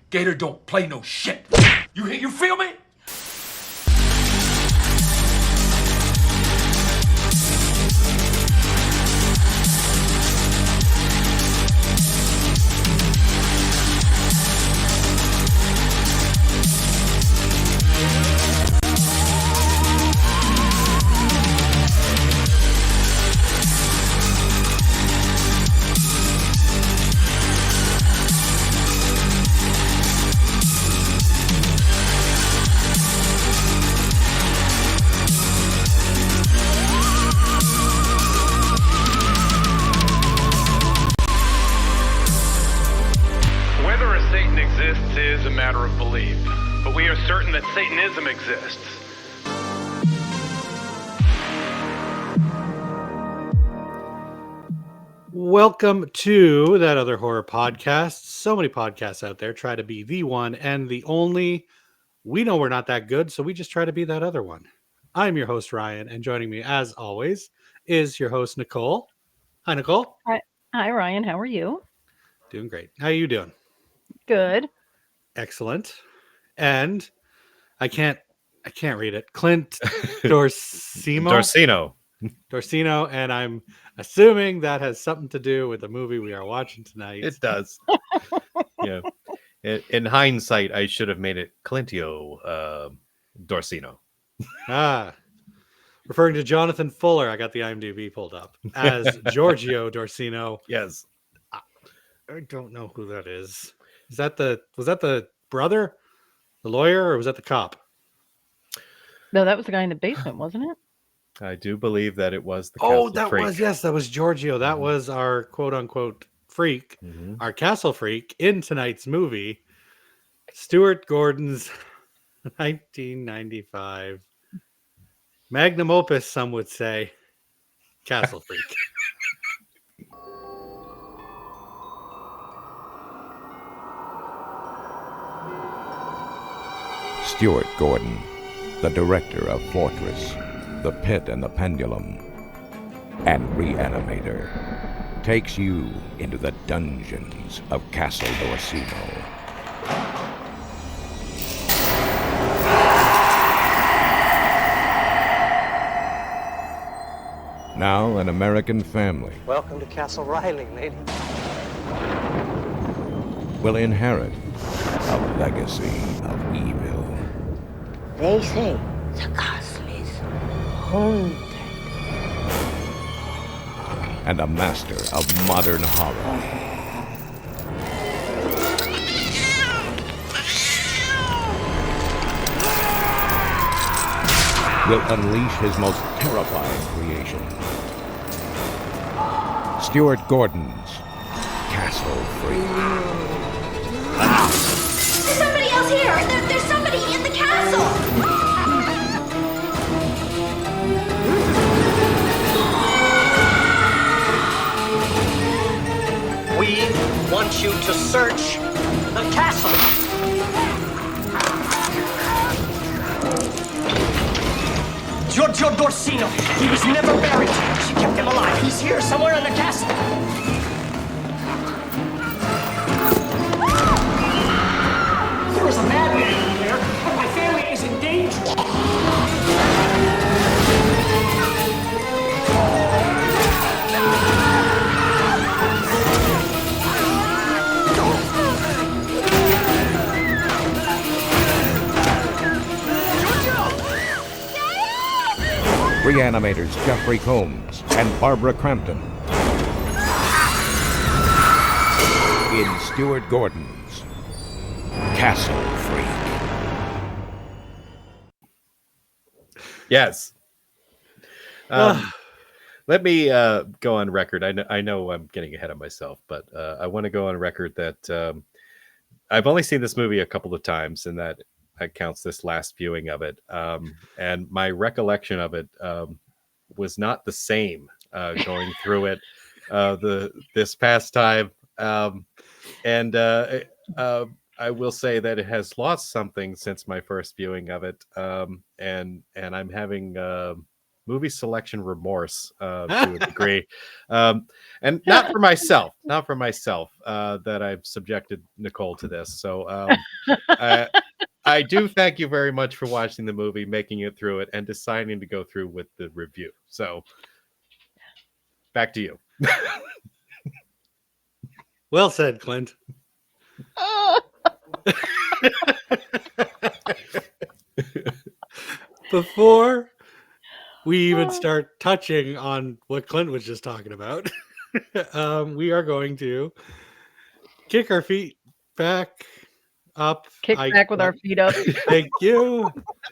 Gator don't play no shit. You feel me? Is a matter of belief, but we are certain that Satanism exists. Welcome to That Other Horror Podcast. So many podcasts out there try to be the one and the only. We know we're not that good, so we just try to be that other one. I'm your host, Ryan, and joining me, as always, is your host, Nicole. Hi, Nicole. Hi, Ryan. How are you? Doing great. How are you doing? Good. Excellent. And I can't read it. Clint Dorsino, and I'm assuming that has something to do with the movie we are watching tonight. It does. Yeah. In hindsight, I should have made it Clintio Dorsino. Referring to Jonathan Fuller, I got the IMDb pulled up as Giorgio Dorsino. Yes. I don't know who that is. Was that the brother, the lawyer, or was that the cop? No, that was the guy in the basement, wasn't it? I do believe that it was the castle freak. That was Giorgio. That was our quote-unquote freak, our castle freak in tonight's movie, Stuart Gordon's 1995 magnum opus, some would say, Castle Freak. Stuart Gordon, the director of Fortress, The Pit and the Pendulum, and Reanimator, takes you into the dungeons of Castle Dorsino. Now an American family. Welcome to Castle Riley, lady. Will inherit a legacy of evil. They say the castle is haunted. And a master of modern horror. Will unleash his most terrifying creation. Stuart Gordon's Castle Freak. There's somebody else here! There's somebody in the castle! We want you to search the castle. Giorgio Dorsino. He was never buried. She kept him alive. He's here somewhere in the castle. There is a madman in there, and my family is in danger. Reanimators Jeffrey Combs and Barbara Crampton. In Stuart Gordon's Castle Freak. Yes. Let me go on record. I know I'm getting ahead of myself, but I want to go on record that I've only seen this movie a couple of times, and that counts this last viewing of it. And my recollection of it was not the same going through it this past time. And I will say that it has lost something since my first viewing of it. And I'm having movie selection remorse to a degree, and not for myself, that I've subjected Nicole to this. So I do thank you very much for watching the movie, making it through it, and deciding to go through with the review. So back to you. Well said, Clint. Before we even start touching on what Clint was just talking about, we are going to kick our feet back up. Back with our feet up. Thank you.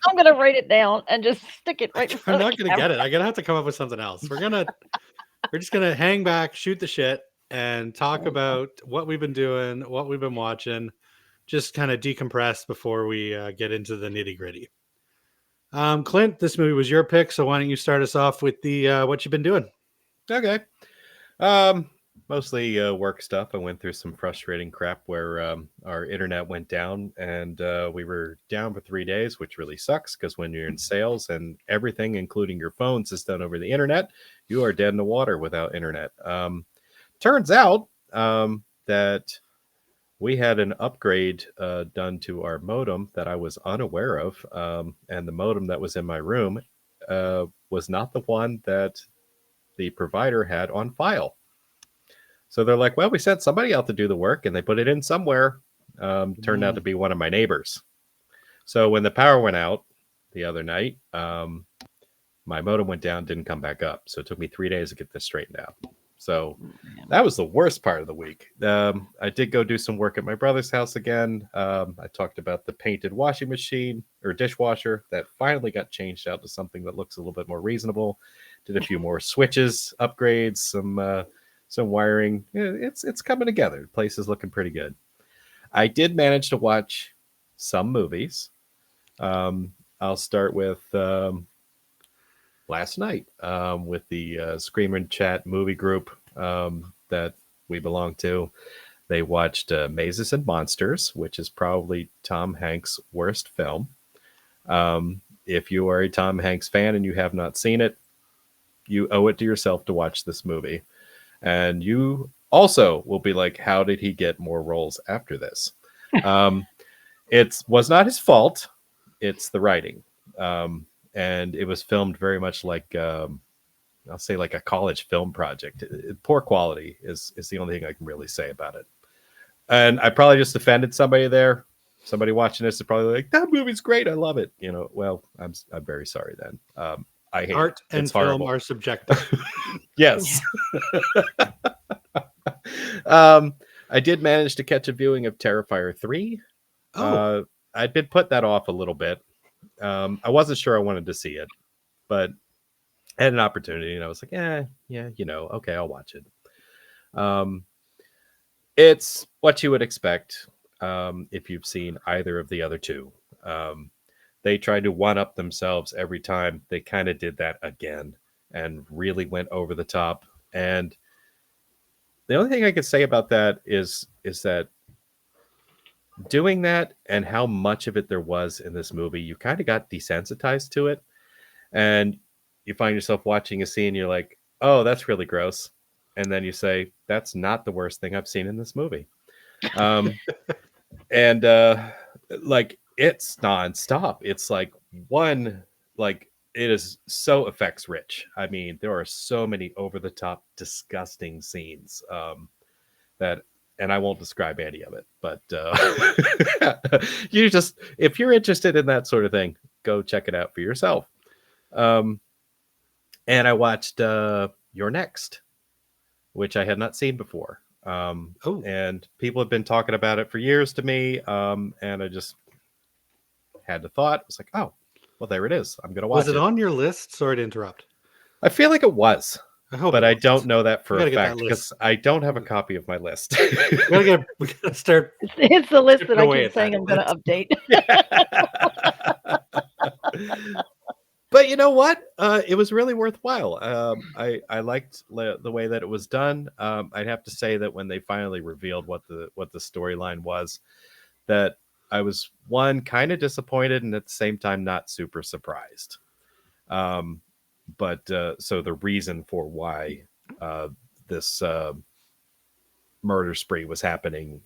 I'm gonna write it down and just stick it right in I'm front not of the gonna get it. camera. I'm gonna have to come up with something else. We're just gonna hang back, shoot the shit, and talk about what we've been doing, what we've been watching. Just kind of decompress before we get into the nitty gritty. Clint, this movie was your pick, so why don't you start us off with the what you've been doing? Okay. Mostly work stuff. I went through some frustrating crap where our internet went down, and we were down for 3 days, which really sucks because when you're in sales and everything, including your phones, is done over the internet, you are dead in the water without internet. Turns out that we had an upgrade done to our modem that I was unaware of, and the modem that was in my room was not the one that the provider had on file. So they're like, well, we sent somebody out to do the work, and they put it in somewhere. Turned out to be one of my neighbors. So when the power went out the other night, my modem went down, didn't come back up. So it took me 3 days to get this straightened out. So that was the worst part of the week. I did go do some work at my brother's house again. I talked about the painted washing machine or dishwasher that finally got changed out to something that looks a little bit more reasonable. Did a few more switches, upgrades, some wiring. It's coming together. The place is looking pretty good. I did manage to watch some movies. I'll start with last night with the Scream and Chat movie group that we belong to. They watched Mazes and Monsters, which is probably Tom Hanks' worst film. If you are a Tom Hanks fan and you have not seen it, you owe it to yourself to watch this movie. And you also will be like, how did he get more roles after this? It was not his fault. It's the writing. And it was filmed very much like, I'll say like a college film project. Poor quality is the only thing I can really say about it. And I probably just offended somebody there. Somebody watching this is probably like, that movie's great. I love it. Well, I'm very sorry then. I hate Art it. and It's film horrible. are subjective. Yes. I did manage to catch a viewing of Terrifier 3. I'd been put that off a little bit. I wasn't sure I wanted to see it, but I had an opportunity and I was like, yeah, okay, I'll watch it. It's what you would expect if you've seen either of the other two. They tried to one-up themselves every time. They kind of did that again and really went over the top. And the only thing I could say about that is that doing that and how much of it there was in this movie, you kind of got desensitized to it. And you find yourself watching a scene, you're like, oh, that's really gross. And then you say, that's not the worst thing I've seen in this movie. And like, it's nonstop. It's like it is so effects rich. I mean, there are so many over the top, disgusting scenes that, and I won't describe any of it, but if you're interested in that sort of thing, go check it out for yourself. And I watched You're Next, which I had not seen before. And people have been talking about it for years to me. And I just had the thought, it's like, oh, well, there it is. I'm going to watch it. Was it on your list? Sorry to interrupt. I feel like it was. But I don't know that for a fact that because I don't have a copy of my list. we gotta start. It's the list that I away keep at saying that I'm going to update. But you know what? It was really worthwhile. I liked the way that it was done. I'd have to say that when they finally revealed what the storyline was, that I was kind of disappointed and at the same time not super surprised. But so the reason for why this murder spree was happening,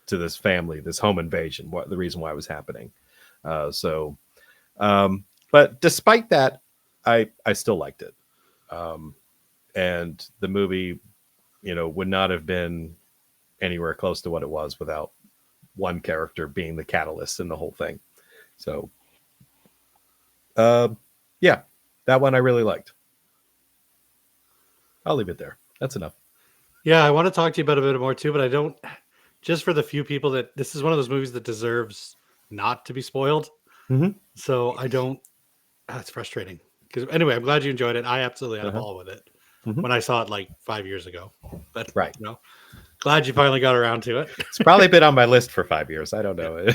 to this family, this home invasion, the reason why it was happening. But despite that, I still liked it. And the movie, would not have been anywhere close to what it was without one character being the catalyst in the whole thing. So, yeah, that one I really liked. I'll leave it there. That's enough. Yeah, I want to talk to you about a bit more too, but I don't. Just for the few people that this is one of those movies that deserves not to be spoiled. Mhm. So I don't. That's frustrating. Because anyway, I'm glad you enjoyed it. I absolutely had a ball with it when I saw it like 5 years ago. But Right. Glad you finally got around to it. It's probably been on my list for 5 years. I don't know.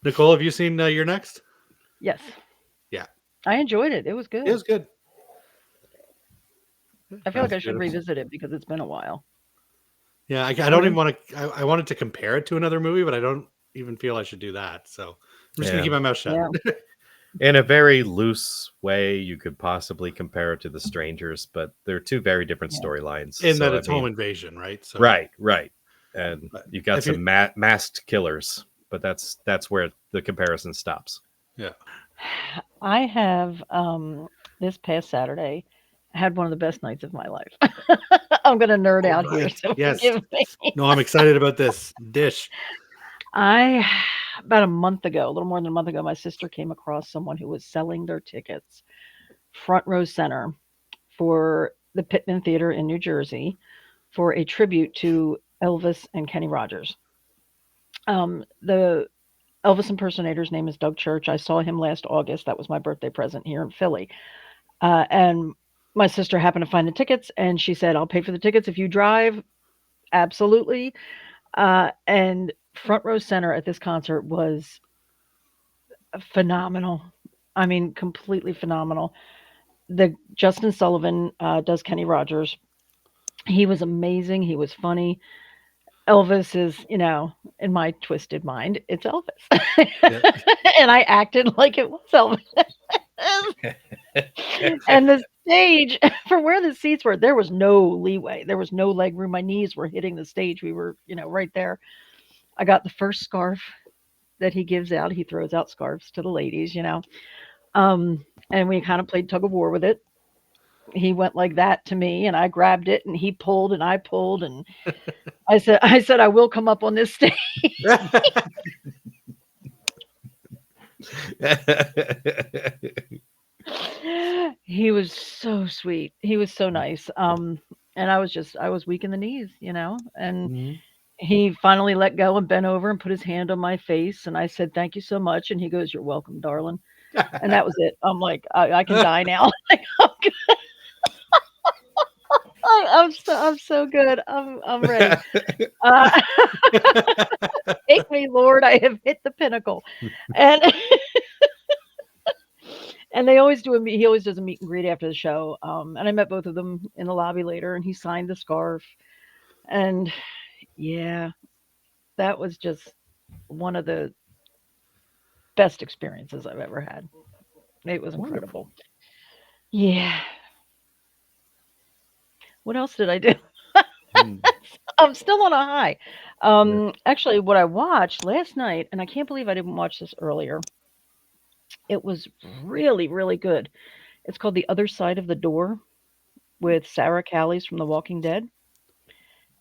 Nicole, have you seen Your Next? Yes. Yeah. I enjoyed it. It was good. It was good. I feel like I Sounds should good. revisit it because it's been a while. Yeah, I don't even want to. I wanted to compare it to another movie, but I don't even feel I should do that. So I'm just going to keep my mouth shut. Yeah. In a very loose way, you could possibly compare it to The Strangers, but they're two very different storylines. In that it's home invasion, right? So, right. And you've got if some masked killers, but that's where the comparison stops. Yeah. I have this past Saturday had one of the best nights of my life. I'm going to nerd out here, so Yes. forgive me. No, I'm excited about this dish. About a month ago, a little more than a month ago, my sister came across someone who was selling their tickets front row center for the Pittman Theater in New Jersey for a tribute to Elvis and Kenny Rogers. The Elvis impersonator's name is Doug Church. I saw him last August. That was my birthday present here in Philly. And my sister happened to find the tickets, and she said, I'll pay for the tickets if you drive. Absolutely. And front row center at this concert was phenomenal. I mean, completely phenomenal. Justin Sullivan does Kenny Rogers. He was amazing. He was funny. Elvis is, in my twisted mind, it's Elvis. And I acted like it was Elvis. And the stage, for where the seats were, there was no leeway. There was no leg room. My knees were hitting the stage. We were, right there. I got the first scarf that he gives out. He throws out scarves to the ladies, and we kind of played tug of war with it. He went like that to me, and I grabbed it, and he pulled, and I pulled, and I said, I will come up on this stage. He was so sweet. He was so nice. And I was weak in the knees, and he finally let go and bent over and put his hand on my face. And I said, thank you so much. And he goes, you're welcome, darling. And that was it. I'm like, I can die now. I'm so good. I'm ready. Take me, Lord. I have hit the pinnacle. And and he always does a meet and greet after the show. And I met both of them in the lobby later, and he signed the scarf. And yeah, that was just one of the best experiences I've ever had. It was incredible. Yeah. What else did I do? I'm still on a high. Actually, what I watched last night, and I can't believe I didn't watch this earlier. It was really, really good. It's called The Other Side of the Door with Sarah Callies from The Walking Dead.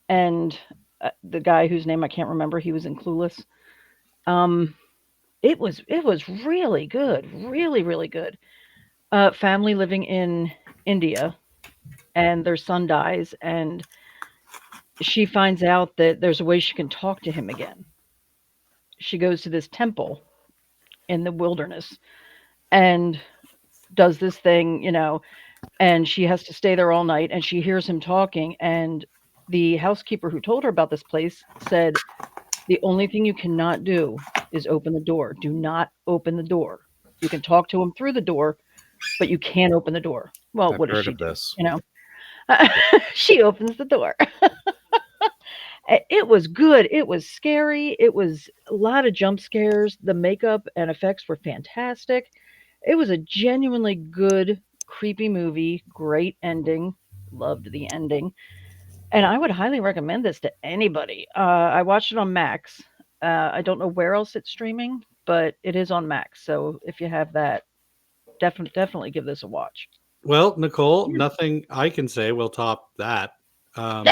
And the guy whose name I can't remember, he was in Clueless. It was really good. Really, really good. Family living in India, and their son dies, and she finds out that there's a way she can talk to him again. She goes to this temple in the wilderness and does this thing, and she has to stay there all night, and she hears him talking, and the housekeeper who told her about this place said, the only thing you cannot do is open the door. Do not open the door. You can talk to him through the door, but you can't open the door. Well, I've what does heard she of do? this. She opens the door. It was good. It was scary. It was a lot of jump scares. The makeup and effects were fantastic. It was a genuinely good, creepy movie. Great ending. Loved the ending. And I would highly recommend this to anybody. I watched it on Max. I don't know where else it's streaming, but it is on Max. So if you have that, definitely give this a watch. Well, Nicole, nothing I can say will top that. Um,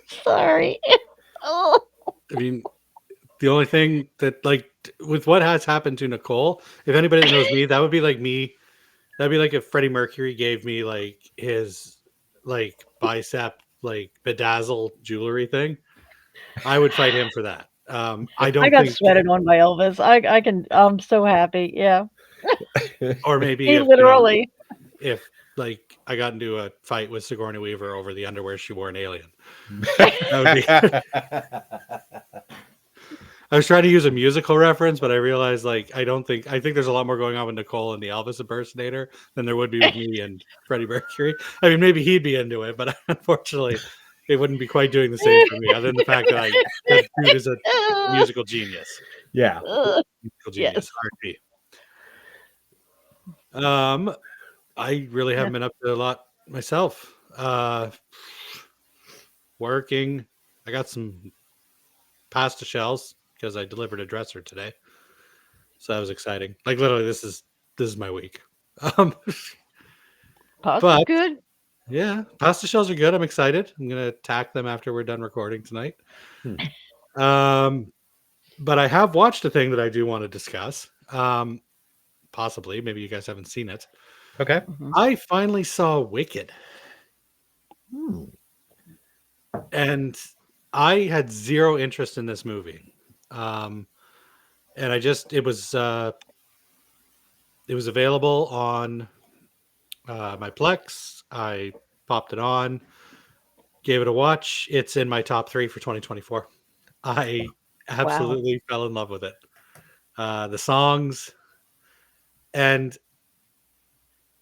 Sorry. Oh. I mean, the only thing that, like, with what has happened to Nicole, if anybody that knows me, that would be like me. That'd be like if Freddie Mercury gave me like his like bicep like bedazzle jewelry thing. I would fight him for that. I I don't got think, sweated on by Elvis. I can. I'm so happy. Yeah. or maybe He if literally. if like I got into a fight with Sigourney Weaver over the underwear she wore in Alien. That would be. I was trying to use a musical reference, but I realized like I think there's a lot more going on with Nicole and the Elvis impersonator than there would be with me and Freddie Mercury. I mean, maybe he'd be into it, but unfortunately, it wouldn't be quite doing the same for me. Other than the fact that that dude is a musical genius. Yeah. Musical Yes. genius. RP. I really haven't been up to a lot myself. Working. I got some pasta shells because I delivered a dresser today. So that was exciting. Like literally, this is my week. Um, Pasta's but good. yeah, pasta shells are good. I'm excited. I'm gonna attack them after we're done recording tonight. Hmm. But I have watched a thing that I do want to discuss. Possibly, maybe you guys haven't seen it. Okay. Mhm. I finally saw Wicked, Hmm. and I had zero interest in this movie. And it was available on my Plex. I popped it on, gave it a watch. It's in my top 3 for 2024. I Wow. absolutely fell in love with it. The songs, and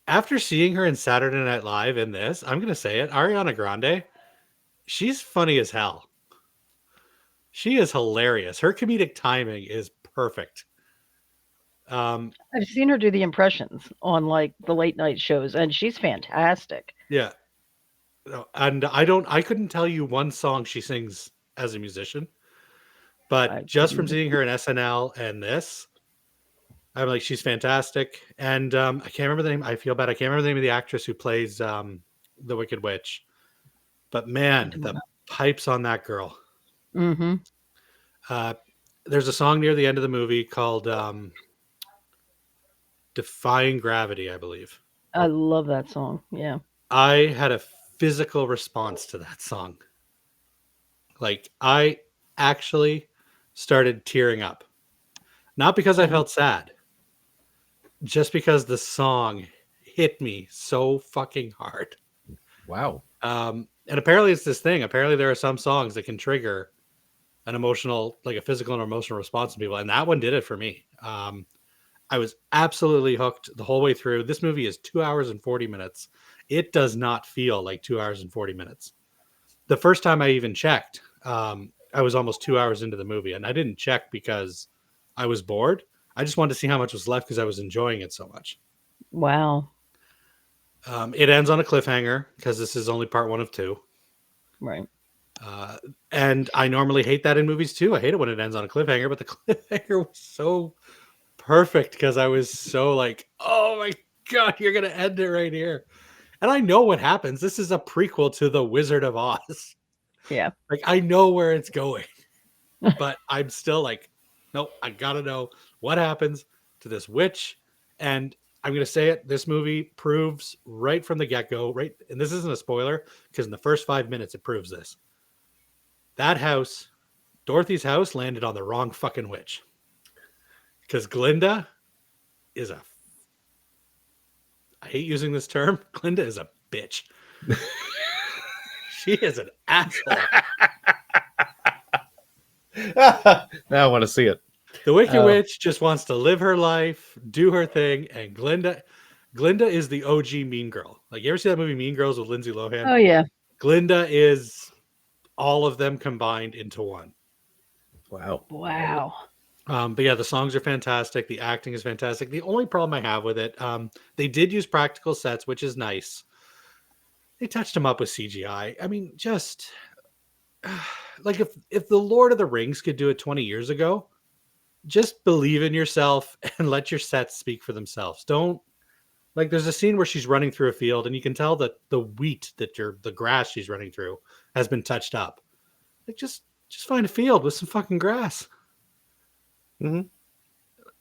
after seeing her in Saturday Night Live in this, I'm going to say it, Ariana Grande, she's funny as hell. She is hilarious. Her comedic timing is perfect. I've seen her do the impressions on like the late night shows, and she's fantastic. Yeah. No, and I couldn't tell you one song she sings as a musician, but I, just from seeing her in SNL and this, I'm like, she's fantastic. And I can't remember the name. I feel bad. I can't remember the name of the actress who plays the Wicked Witch. But I man, don't the know. pipes on that girl. Mm-hmm. Uh, there's a song near the end of the movie called Defying Gravity, I believe. I love that song. Yeah. I had a physical response to that song. Like, I actually started tearing up. Not because I Mhm. felt sad, just because the song hit me so fucking hard. Wow. And apparently it's this thing. Apparently there are some songs that can trigger an emotional, like a physical and emotional response in people, and that one did it for me. I was absolutely hooked the whole way through. This movie is 2 hours and 40 minutes. It does not feel like 2 hours and 40 minutes. The first time I even checked, I was almost 2 hours into the movie, and I didn't check because I was bored. I just wanted to see how much was left because I was enjoying it so much. Wow. It ends on a cliffhanger because this is only part 1 of 2. Right. And I normally hate that in movies too. I hate it when it ends on a cliffhanger, but the cliffhanger was so perfect because I was so like, oh my God, you're going to end it right here. And I know what happens. This is a prequel to The Wizard of Oz. Yeah. Like, I know where it's going, but I'm still like, nope, I got to know what happens to this witch. And I'm going to say it. This movie proves right from the get go, right? And this isn't a spoiler because in the first 5 minutes, it proves this. That house, Dorothy's house, landed on the wrong fucking witch. Because Glinda is a, I hate using this term. Glinda is a bitch. She is an asshole. Now I want to see it. The Wicked Witch just wants to live her life, do her thing, and Glinda is the OG Mean Girl. Like, you ever see that movie Mean Girls with Lindsay Lohan? Oh yeah. Glinda is all of them combined into one. Wow. Wow. But yeah, the songs are fantastic. The acting is fantastic. The only problem I have with it, they did use practical sets, which is nice. They touched them up with CGI. I mean, just like if the Lord of the Rings could do it 20 years ago, just believe in yourself and let your sets speak for themselves. Don't like there's a scene where she's running through a field and you can tell that the wheat the grass she's running through has been touched up. Like just find a field with some fucking grass. Mhm.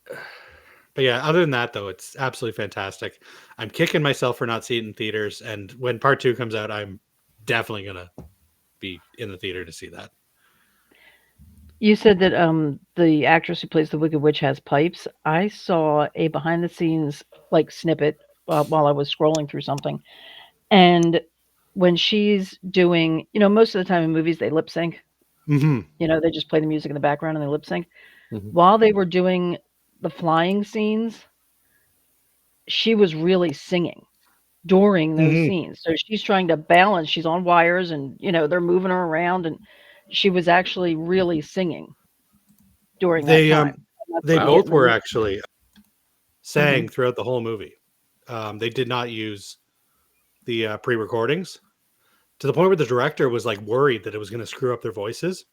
But yeah, other than that though, it's absolutely fantastic. I'm kicking myself for not seeing it in theaters, and when part 2 comes out, I'm definitely gonna be in the theater to see that. You said that the actress who plays the Wicked Witch has pipes. I saw a behind the scenes like snippet while I was scrolling through something, and when she's doing, most of the time in movies they lip sync. Mm-hmm. They just play the music in the background and they lip sync. Mhm. While they were doing the flying scenes, she was really singing during those Mm-hmm. scenes. So she's trying to balance. She's on wires and, they're moving her around, and she was actually really singing during that They time. And that's they what you get both in the were movie. actually sang throughout the whole movie. They did not use the pre-recordings to the point where the director was like worried that it was going to screw up their voices.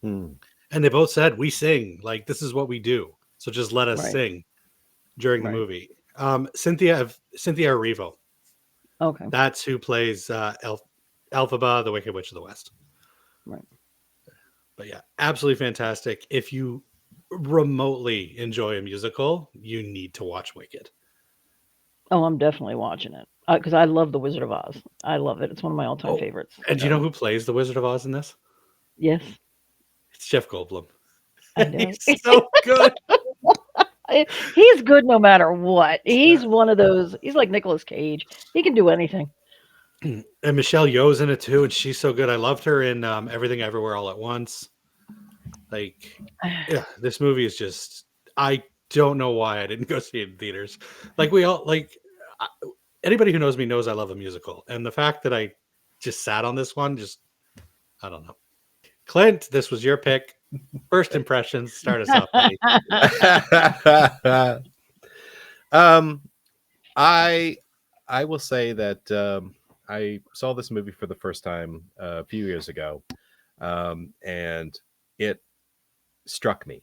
Hmm. And they both said, "We sing, like this is what we do. So just let us Right. sing during the Right. movie." Cynthia Erivo, Okay. that's who plays Elphaba, the Wicked Witch of the West. Right. But yeah, absolutely fantastic. If you remotely enjoy a musical, you need to watch Wicked. Oh, I'm definitely watching it because I love The Wizard of Oz. I love it. It's one of my all-time Oh, favorites. and do you know So, who plays the Wizard of Oz in this? yes, It's Jeff Goldblum. I know. He's so good. He's good no matter what. He's one of those. He's like Nicolas Cage. He can do anything. And Michelle Yeoh's in it too, and she's so good. I loved her in Everything Everywhere All at Once. Like, yeah, this movie is just. I don't know why I didn't go see it in theaters. Like we all like. I, Anybody who knows me knows I love a musical, and the fact that I just sat on this one, just I don't know. Clint, this was your pick. First impressions. Start us off, buddy. I will say that I saw this movie for the first time a few years ago, and it struck me.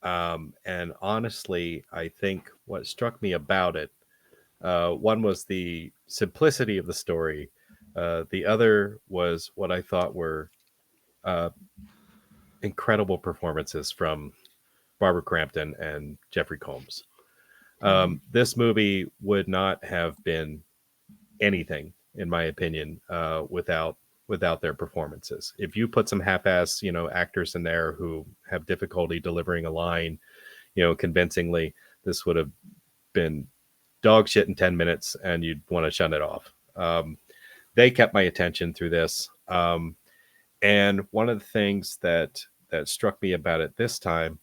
And honestly, I think what struck me about it, one was the simplicity of the story. The other was what I thought were incredible performances from Barbara Crampton and Jeffrey Combs. This movie would not have been anything, in my opinion, without their performances. If you put some half-ass, actors in there who have difficulty delivering a line, convincingly, this would have been dog shit in 10 minutes, and you'd want to shut it off. They kept my attention through this, and one of the things that struck me about it this time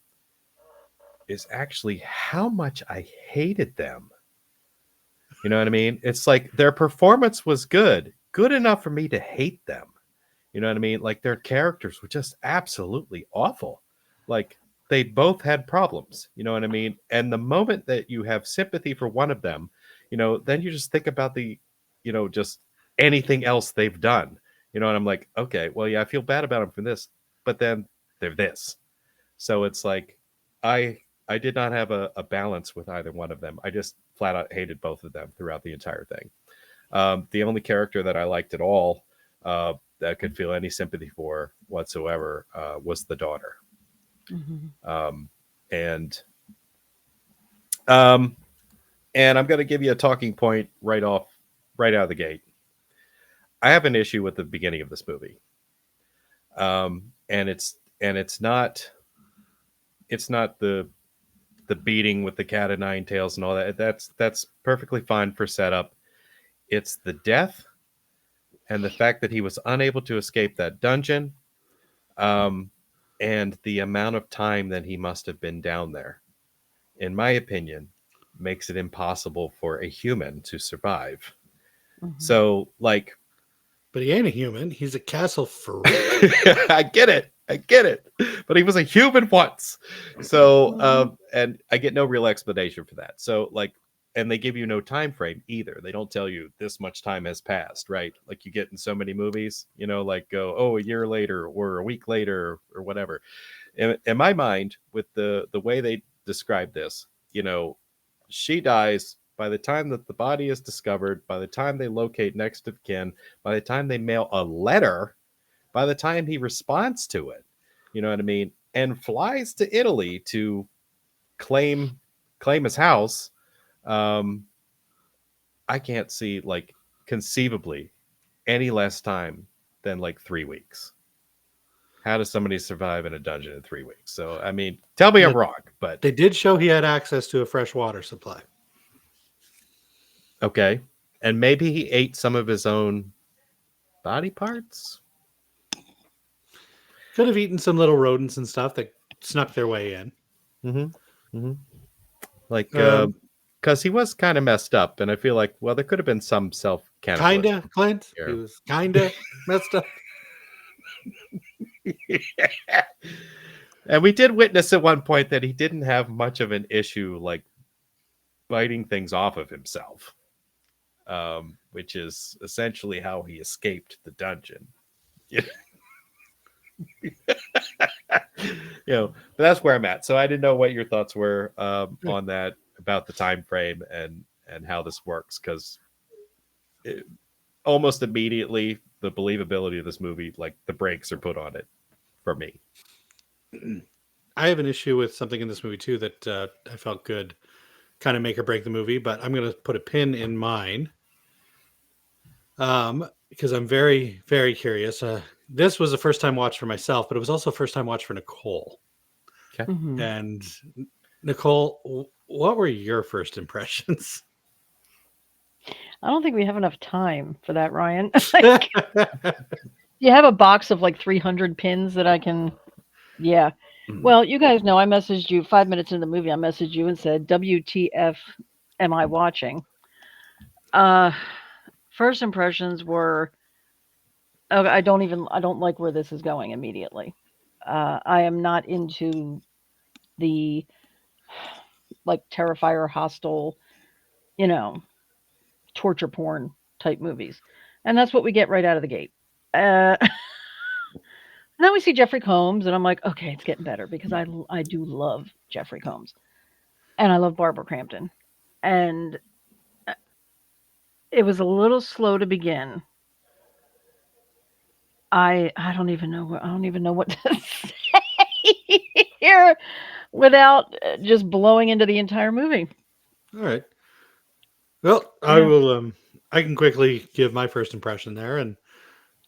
is actually how much I hated them. You know what I mean? It's like their performance was good enough for me to hate them. You know what I mean? Like their characters were just absolutely awful. Like they both had problems. You know what I mean? And the moment that you have sympathy for one of them, then you just think about just anything else they've done. And I'm like, okay, well, yeah, I feel bad about them for this, but then they're this. So it's like, I did not have a balance with either one of them. I just flat out hated both of them throughout the entire thing. The only character that I liked at all, that I could feel any sympathy for whatsoever, was the daughter. And I'm going to give you a talking point right out of the gate. I have an issue with the beginning of this movie. And it's not the beating with the cat of nine tails and all that. That's perfectly fine for setup. It's the death and the fact that he was unable to escape that dungeon, and the amount of time that he must have been down there, in my opinion, makes it impossible for a human to survive. So, like, but he ain't a human. He's a castle for I get it. I get it, but he was a human once. So, and I get no real explanation for that. So, like, and they give you no time frame either. They don't tell you this much time has passed, right? Like you get in so many movies, like go, oh, a year later or a week later or whatever. In my mind, with the way they describe this, she dies by the time that the body is discovered, by the time they locate next of kin, by the time they mail a letter, by the time he responds to it, you know what I mean, and flies to Italy to claim his house. I can't see like conceivably any less time than like 3 weeks. How does somebody survive in a dungeon in 3 weeks? So, I mean, tell me I'm wrong, but They did show he had access to a fresh water supply. okay. And maybe he ate some of his own body parts. Could have eaten some little rodents and stuff that snuck their way in. Like, because he was kind of messed up, and I feel like, well, there could have been some self-cannibalism. Kinda, Clint. here. He was kinda messed up. And we did witness at one point that he didn't have much of an issue like biting things off of himself, which is essentially how he escaped the dungeon. But that's where I'm at. So I didn't know what your thoughts were on that, about the time frame and how this works, because almost immediately the believability of this movie, like the brakes are put on it for me. I have an issue with something in this movie too that I felt could kind of make or break the movie, but I'm going to put a pin in mine because I'm very, very curious. This was a first time watch for myself, but it was also a first time watch for Nicole. Okay. Mhm. And Nicole, what were your first impressions? I don't think we have enough time for that, Ryan. Like, you have a box of like 300 pins that I can. Yeah. Well, you guys know I messaged you 5 minutes into the movie. I messaged you and said, "WTF am I watching?" First impressions were, okay, I don't like where this is going immediately. I am not into the like Terrifier, Hostel, torture porn type movies, and that's what we get right out of the gate. Then we see Jeffrey Combs, and I'm like, okay, it's getting better because I do love Jeffrey Combs, and I love Barbara Crampton, and it was a little slow to begin. I don't even know what to say here without just blowing into the entire movie. All right. Well, I will. I can quickly give my first impression there, and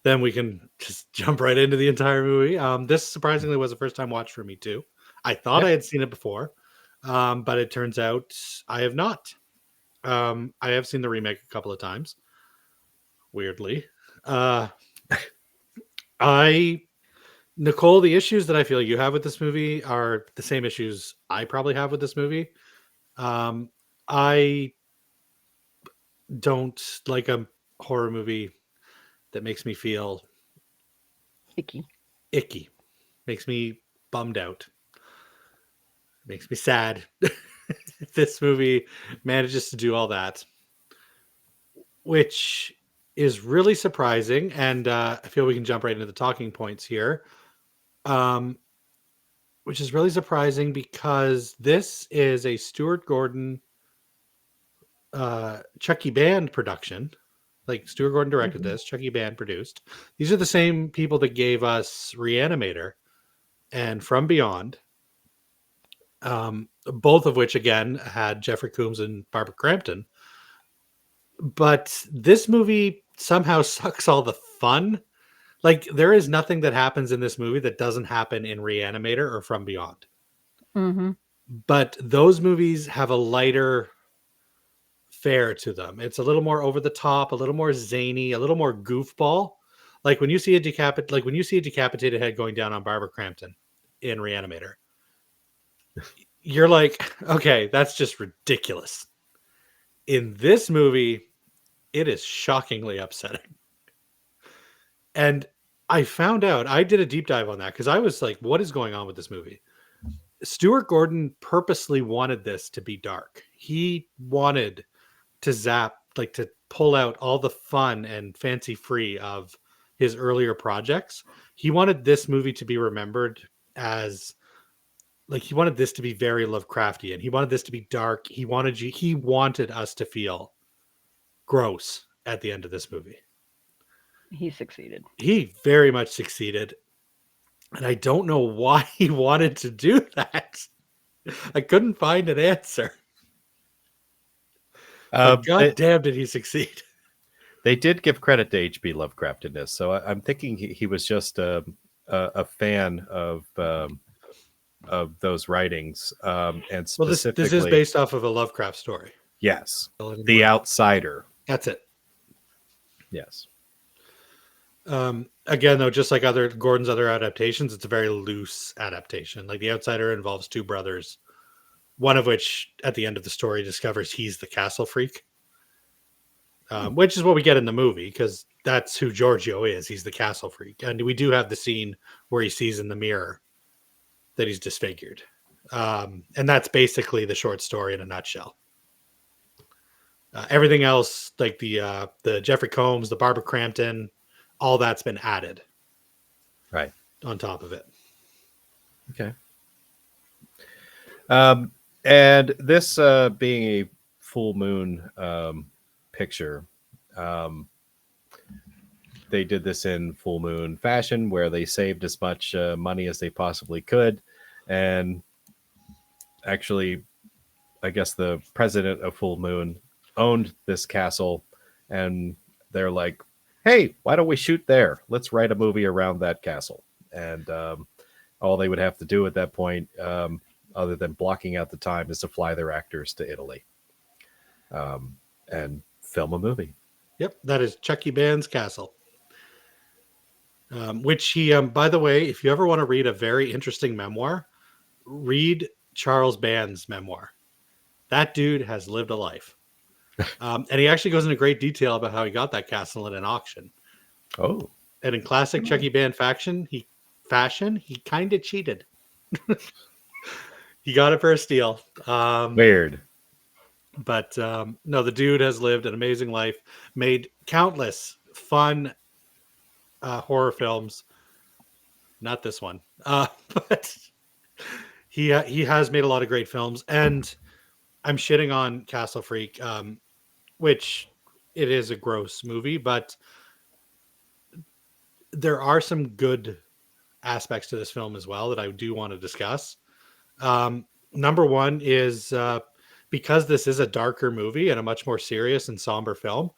then we can just jump right into the entire movie. This surprisingly was a first time watch for me too. I thought I had seen it before, but it turns out I have not. I have seen the remake a couple of times. Weirdly, Nicole, the issues that I feel you have with this movie are the same issues I probably have with this movie. I don't like a horror movie that makes me feel icky, makes me bummed out, makes me sad. This movie manages to do all that, which is really surprising. And I feel we can jump right into the talking points here, which is really surprising because this is a Stuart Gordon Chucky Band production. Like Stuart Gordon directed this, Chucky Band produced. These are the same people that gave us Reanimator and From Beyond, both of which again had Jeffrey Combs and Barbara Crampton. But this movie somehow sucks all the fun. Like there is nothing that happens in this movie that doesn't happen in Reanimator or From Beyond. Mm-hmm. But those movies have a lighter fare to them. It's a little more over the top, a little more zany, a little more goofball. Like when you see a decapitated head going down on Barbara Crampton in Reanimator, you're like, okay, that's just ridiculous. In this movie, it is shockingly upsetting. And I found out, I did a deep dive on that because I was like, what is going on with this movie? Stuart Gordon purposely wanted this to be dark. He wanted to to pull out all the fun and fancy free of his earlier projects. He wanted this movie to be remembered as he wanted this to be very Lovecraftian. He wanted this to be dark. He wanted us to feel gross at the end of this movie. He succeeded. He very much succeeded. And I don't know why he wanted to do that. I couldn't find an answer. But God damn, did he succeed? They did give credit to H.P. Lovecraft in this, so I'm thinking he was just a fan of those writings, and specifically, this is based off of a Lovecraft story. Yes, The Outsider. That's it. Yes. Again, though, just like Gordon's other adaptations, it's a very loose adaptation. Like The Outsider involves two brothers, one of which at the end of the story discovers he's the castle freak, which is what we get in the movie because that's who Giorgio is. He's the castle freak. And we do have the scene where he sees in the mirror that he's disfigured. And that's basically the short story in a nutshell. Everything else, like the Jeffrey Combs, the Barbara Crampton, all that's been added right on top of it. Okay. And this being a full moon picture, they did this in full moon fashion where they saved as much money as they possibly could. And actually, I guess the president of Full Moon owned this castle, and they're like, hey, why don't we shoot there? Let's write a movie around that castle. And all they would have to do at that point, other than blocking out the time, is to fly their actors to Italy and film a movie. Yep, that is Chucky Band's castle. Which he, by the way, if you ever want to read a very interesting memoir, read Charles Band's memoir. That dude has lived a life. And he actually goes into great detail about how he got that castle in an auction. Oh. And in classic Chucky Band he kind of cheated. He got it for a steal. Weird. But no, the dude has lived an amazing life, made countless fun horror films. Not this one. But he has made a lot of great films. And I'm shitting on Castle Freak, which it is a gross movie, but there are some good aspects to this film as well that I do want to discuss. Number one is because this is a darker movie and a much more serious and somber film,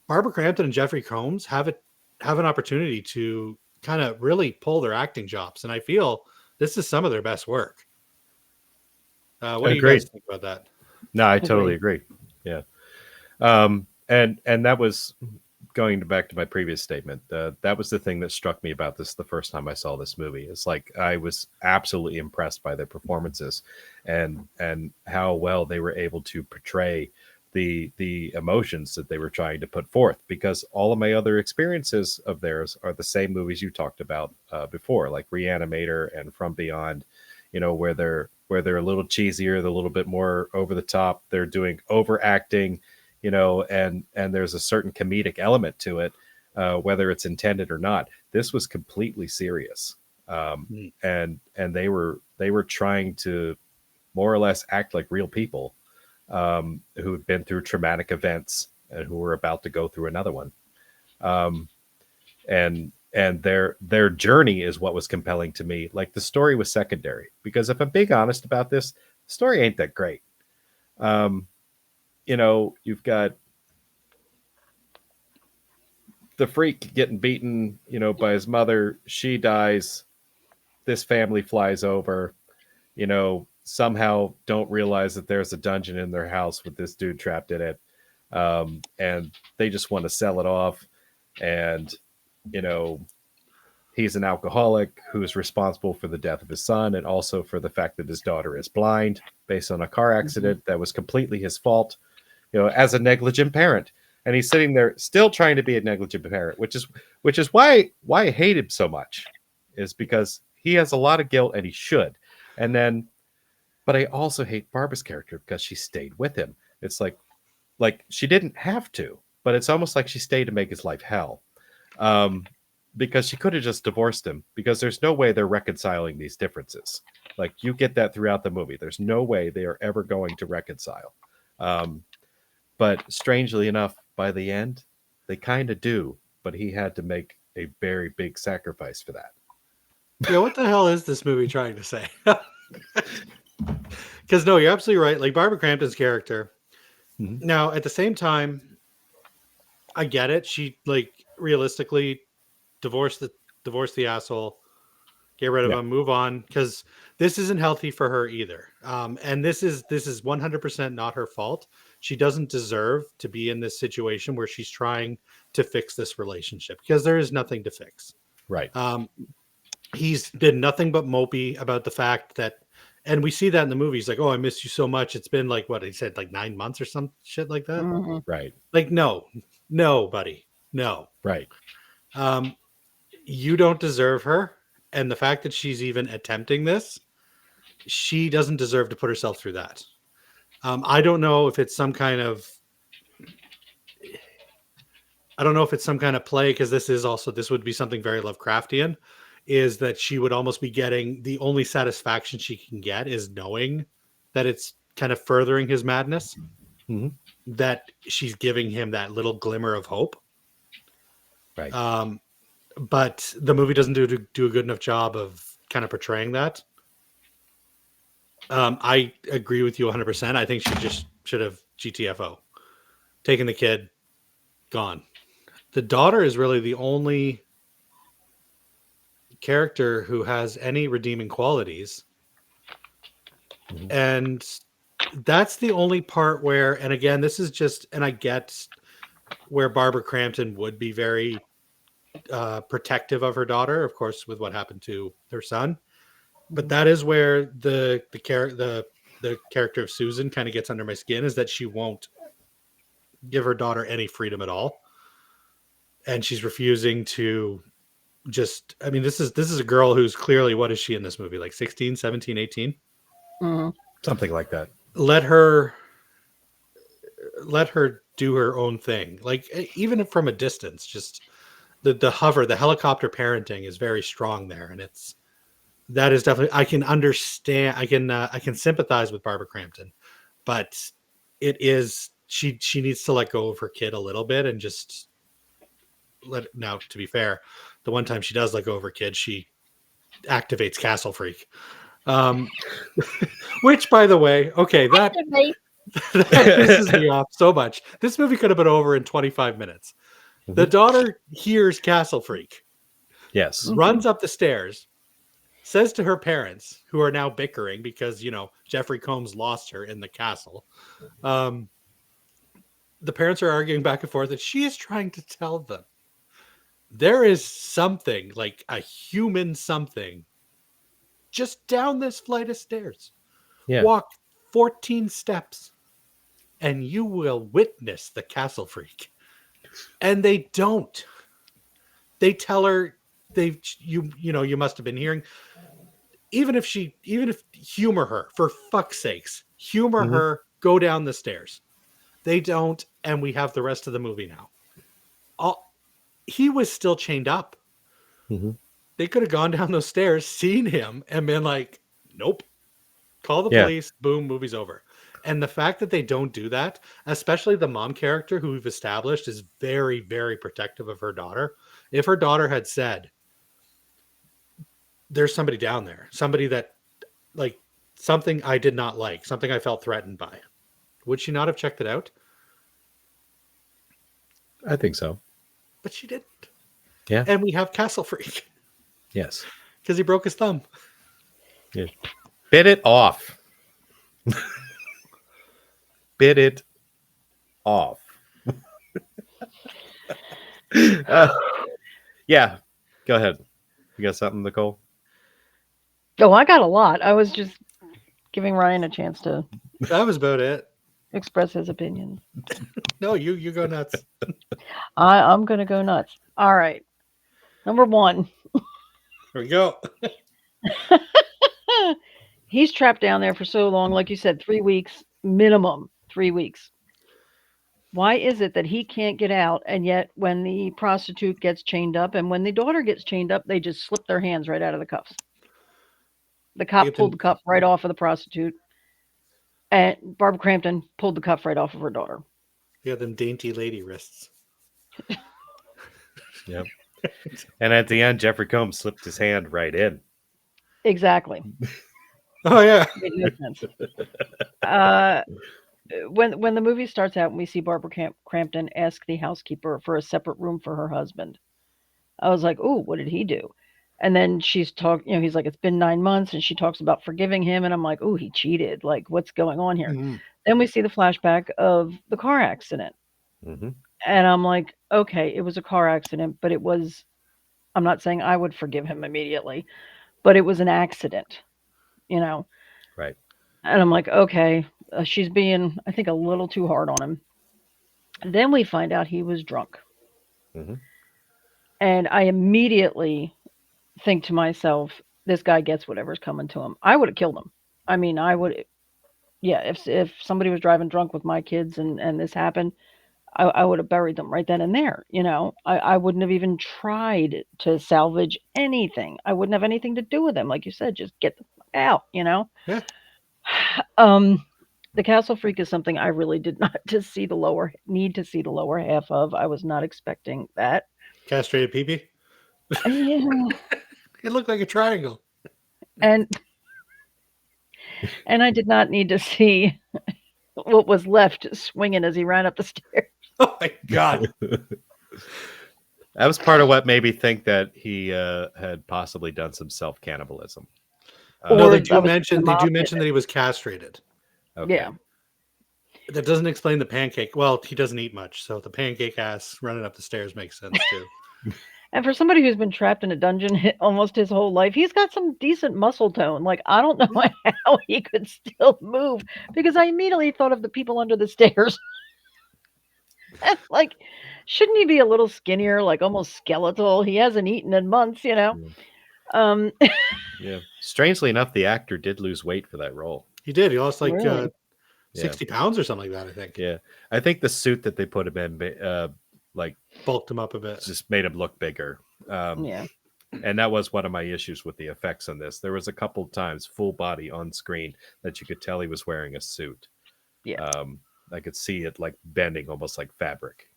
Barbara Crampton and Jeffrey Combs have an opportunity to kind of really pull their acting chops. And I feel this is some of their best work. What do you guys think about that? No, I totally agree. Yeah. And that was going back to my previous statement. That was the thing that struck me about this the first time I saw this movie. It's like I was absolutely impressed by their performances and how well they were able to portray the emotions that they were trying to put forth, because all of my other experiences of theirs are the same movies you talked about before, like Reanimator and From Beyond, where they're a little cheesier, they're a little bit more over the top, they're doing overacting, and there's a certain comedic element to it, whether it's intended or not. This was completely serious. And they were trying to more or less act like real people who had been through traumatic events and who were about to go through another one. And their journey is what was compelling to me. Like, the story was secondary, because if I'm being honest about this, the story ain't that great. You've got the freak getting beaten, by his mother. She dies. This family flies over, somehow don't realize that there's a dungeon in their house with this dude trapped in it. And they just want to sell it off. And, he's an alcoholic who's responsible for the death of his son, and also for the fact that his daughter is blind based on a car accident that was completely his fault, as a negligent parent. and he's sitting there still trying to be a negligent parent, which is why I hate him so much, is because he has a lot of guilt and he should. And then, but I also hate Barbara's character because she stayed with him. It's like she didn't have to, but it's almost like she stayed to make his life hell. Because she could have just divorced him, because there's no way they're reconciling these differences. Like, you get that throughout the movie. There's no way they are ever going to reconcile. But strangely enough, by the end, they kind of do, but he had to make a very big sacrifice for that. Yeah, what the hell is this movie trying to say? Because no, you're absolutely right. Like, Barbara Crampton's character. Mm-hmm. Now, at the same time, I get it. She, like, realistically divorce the asshole, get rid of him, move on, because this isn't healthy for her either. And this is 100% not her fault. She doesn't deserve to be in this situation where she's trying to fix this relationship, because there is nothing to fix. Right. He's been nothing but mopey about the fact that, and we see that in the movie. He's like, "Oh, I miss you so much. It's been like," what he said, like 9 months or some shit like that. Mm-hmm. Right. Like, no, buddy, no. Right. You don't deserve her. And the fact that she's even attempting this, she doesn't deserve to put herself through that. I don't know if it's some kind of play, because this would be something very Lovecraftian, is that she would almost be getting, the only satisfaction she can get is knowing that it's kind of furthering his madness, mm-hmm. that she's giving him that little glimmer of hope. Right. But the movie doesn't do a good enough job of kind of portraying that. I agree with you 100%. I think she just should have GTFO, taken the kid, gone. The daughter is really the only character who has any redeeming qualities. Mm-hmm. And that's the only part where, and again, this is just, and I get where Barbara Crampton would be very protective of her daughter, of course, with what happened to her son. But that is where the character of Susan kind of gets under my skin, is that she won't give her daughter any freedom at all. And she's refusing to just, I mean, this is a girl who's clearly, what is she in this movie? Like 16, 17, 18? Mm-hmm. Something like that. Let her do her own thing. Like, even from a distance, just the helicopter parenting is very strong there. And that is definitely, I can understand, I can sympathize with Barbara Crampton, but it is, she needs to let go of her kid a little bit and just now, to be fair, the one time she does let go of her kid, she activates Castle Freak. Which, by the way, okay, that pisses me off so much. This movie could have been over in 25 minutes. Mm-hmm. The daughter hears Castle Freak. Yes. Runs up the stairs, says to her parents, who are now bickering because, Jeffrey Combs lost her in the castle. The parents are arguing back and forth, and she is trying to tell them there is something, like a human something, just down this flight of stairs. Yeah. Walk 14 steps and you will witness the Castle Freak. And they don't. They tell her, you must have been hearing. Even if humor her, for fuck's sakes, humor mm-hmm. her, go down the stairs. They don't, and we have the rest of the movie now. He was still chained up. Mm-hmm. They could have gone down those stairs, seen him, and been like, nope. Call the police, boom, movie's over. And the fact that they don't do that, especially the mom character who we've established is very, very protective of her daughter. If her daughter had said, there's somebody down there, somebody that, like, something I did not like, something I felt threatened by, would she not have checked it out? I think so. But she didn't. Yeah. And we have Castle Freak. Yes. Because he broke his thumb. Yeah. Bit it off. Bit it off. Yeah. Go ahead. You got something, Nicole? Oh, I got a lot. I was just giving Ryan a chance to. That was about it. express his opinions. No, you go nuts. I'm gonna go nuts. All right, number one. Here we go. He's trapped down there for so long, like you said, 3 weeks minimum. 3 weeks. Why is it that he can't get out, and yet when the prostitute gets chained up and when the daughter gets chained up, they just slip their hands right out of the cuffs? The cop Get pulled them- the cuff right off of the prostitute, and Barbara Crampton pulled the cuff right off of her daughter. You got them dainty lady wrists. Yep. And at the end, Jeffrey Combs slipped his hand right in. Exactly. Oh yeah. Made no sense. When the movie starts out and we see Barbara Crampton ask the housekeeper for a separate room for her husband, I was like, "Oh, what did he do?" And then he's like, "It's been 9 months," and she talks about forgiving him, and I'm like, "Oh, he cheated. Like, what's going on here?" Mhm. Then we see the flashback of the car accident, Mm-hmm. and I'm like, "Okay, it was a car accident, but it was." I'm not saying I would forgive him immediately, but it was an accident, you know. Right. And I'm like, okay, she's being, I think, a little too hard on him. And then we find out he was drunk. Mm-hmm. And I immediately think to myself, this guy gets whatever's coming to him. I would have killed him. I mean, I would, yeah, if somebody was driving drunk with my kids and this happened, I would have buried them right then and there. I wouldn't have even tried to salvage anything. I wouldn't have anything to do with them. Like you said, just get the fuck out, Yeah. The Castle Freak is something I really did not need to see the lower half of. I was not expecting that. Castrated peepee. Yeah. It looked like a triangle. And I did not need to see what was left swinging as he ran up the stairs. Oh my god. That was part of what made me think that he had possibly done some self-cannibalism. No, Or they I do was mention thinking the mom did that he was castrated. Okay. Yeah. That doesn't explain the pancake. Well, he doesn't eat much, so the pancake ass running up the stairs makes sense too. And for somebody who's been trapped in a dungeon almost his whole life, he's got some decent muscle tone. Like, I don't know how he could still move, because I immediately thought of the people under the stairs. Like, shouldn't he be a little skinnier, like almost skeletal? He hasn't eaten in months, Um, Yeah. Strangely enough, the actor did lose weight for that role. He did. He lost like Really? 60 pounds or something like that, I think. Yeah. I think the suit that they put him in, like, Bulked him up a bit. just made him look bigger. yeah. And that was one of my issues with the effects on this. There was a couple of times full body on screen that you could tell he was wearing a suit. Yeah. I could see it like bending almost like fabric.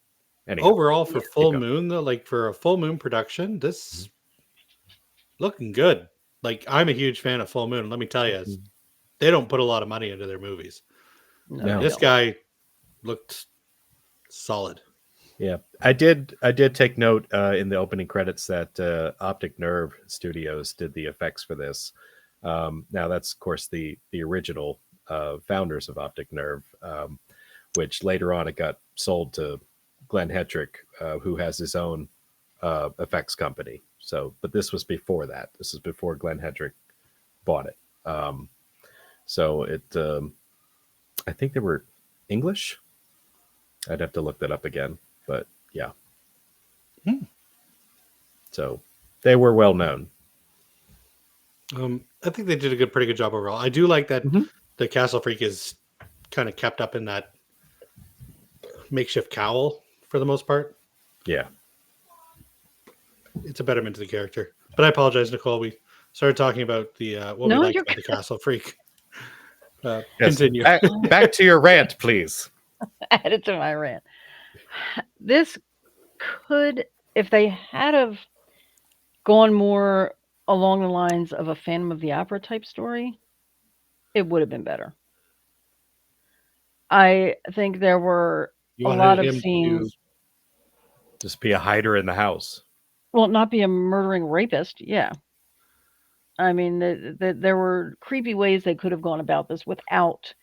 Anyhow, Overall, for Full going. Moon, though, like for a Full Moon production, this looking good. Like, I'm a huge fan of Full Moon. Let me tell you, they don't put a lot of money into their movies. No. This guy looked solid. Yeah, I did take note in the opening credits that Optic Nerve Studios did the effects for this. Now that's of course the original founders of Optic Nerve, which later on it got sold to Glenn Hetrick, who has his own effects company. So, but this was before that. This is before Glenn Hetrick bought it. So it, I think they were English. I'd have to look that up again, but yeah. So they were well known. I think they did a pretty good job overall. I do like that the Castle Freak is kind of kept up in that makeshift cowl for the most part. Yeah. It's a betterment to the character. But I apologize, Nicole. We started talking about the what we liked about the Castle Freak. Yes. Continue. Back to your rant, please. Add it to my rant. This could, if they had have gone more along the lines of a Phantom of the Opera type story, it would have been better. I think there were You a wanted lot of him to- scenes. Just be a hider in the house. Well, not be a murdering rapist. Yeah. I mean, there were creepy ways they could have gone about this without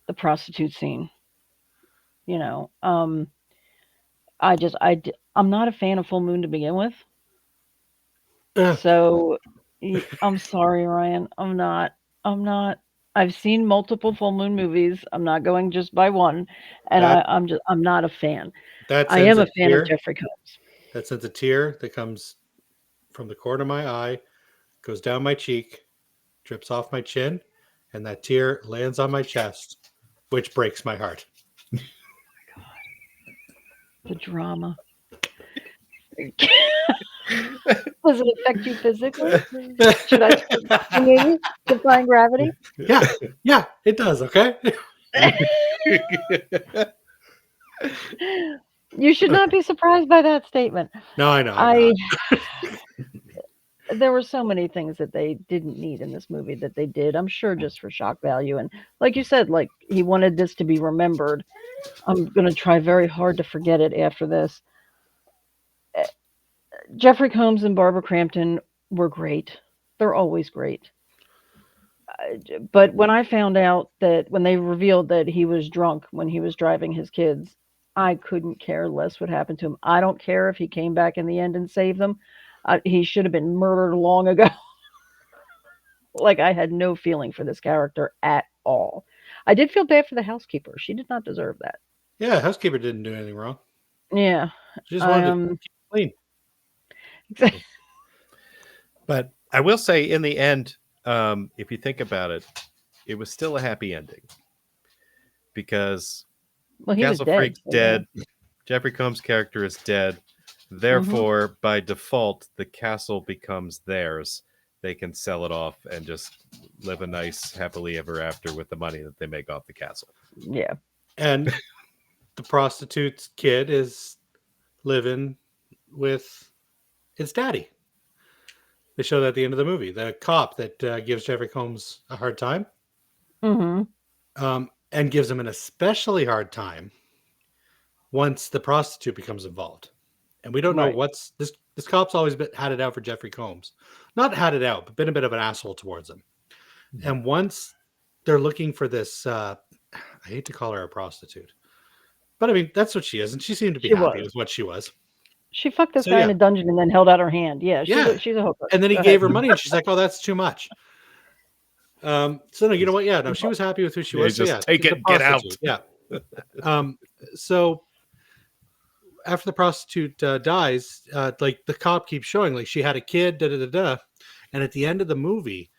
the prostitute scene. You know, I'm not a fan of Full Moon to begin with. Ugh. So I'm sorry, Ryan. I'm not. I've seen multiple full moon movies. I'm not going just by one, and That I'm not a fan. that I sends am a a fan of tear. Jeffrey Combs. That sends a tear that comes from the corner of my eye, goes down my cheek, drips off my chin, and that tear lands on my chest, which breaks my heart. The drama. Does it affect you physically? Should I start singing Defying Gravity? Yeah, it does. Okay. You should not be surprised by that statement. No, I know. I'm I not. There were so many things that they didn't need in this movie that they did. I'm sure just for shock value, and like you said, like he wanted this to be remembered. I'm gonna try very hard to forget it after this. Jeffrey Combs and Barbara Crampton were great. They're always great. But when I found out that when they revealed that he was drunk when he was driving his kids, I couldn't care less what happened to him. I don't care if he came back in the end and saved them. He should have been murdered long ago. Like I had no feeling for this character at all. I did feel bad for the housekeeper. She did not deserve that. Yeah, housekeeper didn't do anything wrong. Yeah. She just wanted to keep it clean. But I will say, in the end, if you think about it, it was still a happy ending because Well, he was Castle dead. Freak's So, dead. Jeffrey Combs' character is dead. Therefore, by default, the castle becomes theirs. They can sell it off and just live a nice, happily ever after with the money that they make off the castle. yeah. And the prostitute's kid is living with its daddy. They show that at the end of the movie. The cop that gives Jeffrey Combs a hard time, and gives him an especially hard time once the prostitute becomes involved. And we don't know Right. what's this. This cop's always had it out for Jeffrey Combs, not had it out, but been a bit of an asshole towards him. And once they're looking for this, I hate to call her a prostitute, but I mean that's what she is, and she seemed to be She happy was. with what she was. She fucked this So, guy yeah. in a dungeon and then held out her hand. Yeah, Yeah. she's a hooker. And then he Go gave ahead. her money, and she's like, "Oh, that's too much." So no, you know what? Yeah, no, she was happy with who she Yeah, was. So, just yeah, take she's it a and get out. prostitute. Yeah. So after the prostitute dies, like the cop keeps showing, like she had a kid, da da da da, and at the end of the movie,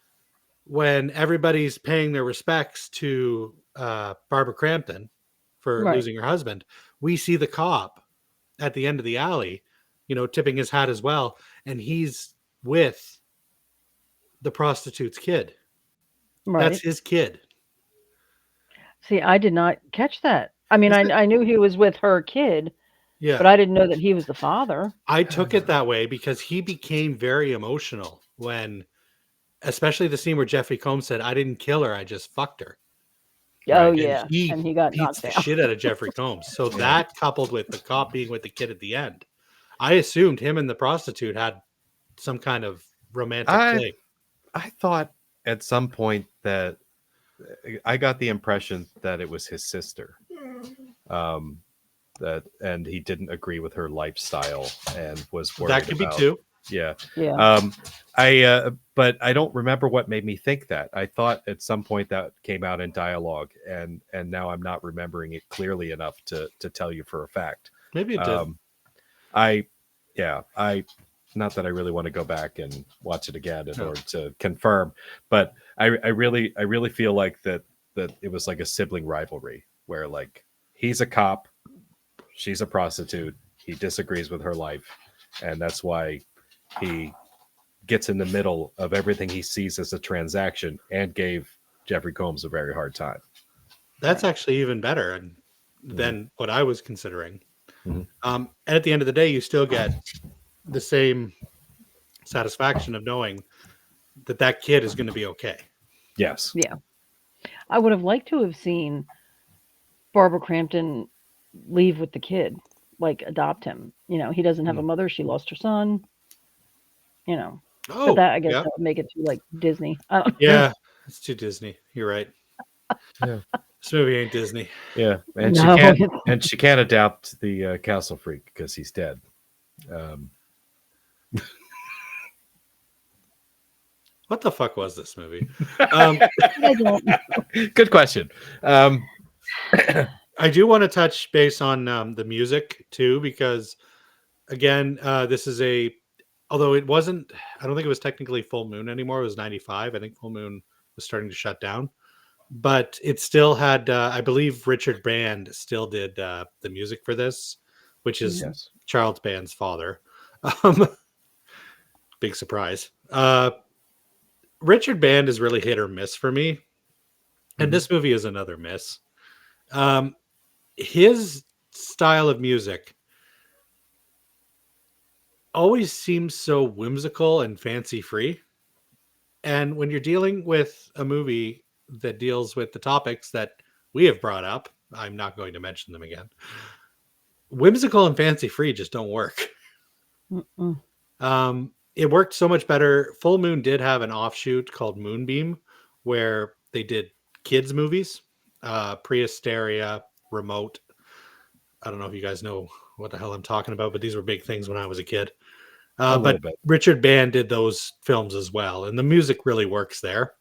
when everybody's paying their respects to Barbara Crampton for Right. losing her husband, we see the cop at the end of the alley, tipping his hat as well, and he's with the prostitute's kid. Right. That's his kid. See, I did not catch that. I mean, I knew he was with her kid, Yeah. but I didn't know that he was the father. I took it that way because he became very emotional when, especially the scene where Jeffrey Combs said, "I didn't kill her, I just fucked her." Oh And yeah, he and he got beats knocked the down. shit out of Jeffrey Combs. So that coupled with the cop being with the kid at the end, I assumed him and the prostitute had some kind of romantic fling. I thought at some point that I got the impression that it was his sister. And he didn't agree with her lifestyle and was worried That could be about, too. Yeah. Yeah. But I don't remember what made me think that. I thought at some point that came out in dialogue, and now I'm not remembering it clearly enough to tell you for a fact. Maybe it did. I not that I really want to go back and watch it again in order to confirm, but I really feel like that it was like a sibling rivalry where like he's a cop, she's a prostitute, he disagrees with her life, and that's why he gets in the middle of everything he sees as a transaction and gave Jeffrey Combs a very hard time. That's actually even better than what I was considering. Mhm. And at the end of the day, you still get the same satisfaction of knowing that kid is going to be okay. Yes. Yeah. I would have liked to have seen Barbara Crampton leave with the kid, like adopt him. He doesn't have a mother. She lost her son. But that I guess that would make it too like Disney. I don't know. Yeah, it's too Disney. You're right. Yeah. This movie ain't Disney. Yeah, and No. she can't adapt the Castle Freak because he's dead. Well, What the fuck was this movie? Um, I don't know. Good question. I do want to touch base on the music too, because again, this is although it wasn't, I don't think it was technically Full Moon anymore. It was 95. I think Full Moon was starting to shut down, but it still had, I believe Richard Band still did the music for this, which is Yes. Charles Band's father. Um, big surprise. Richard Band is really hit or miss for me. And this movie is another miss. His style of music always seems so whimsical and fancy free. And when you're dealing with a movie that deals with the topics that we have brought up, I'm not going to mention them again. Whimsical and fancy free just don't work. It worked so much better. Full Moon did have an offshoot called Moonbeam, where they did kids movies, Prehysteria, Remote. I don't know if you guys know what the hell I'm talking about, but these were big things when I was a kid. But bit. Richard Band did those films as well, and the music really works there.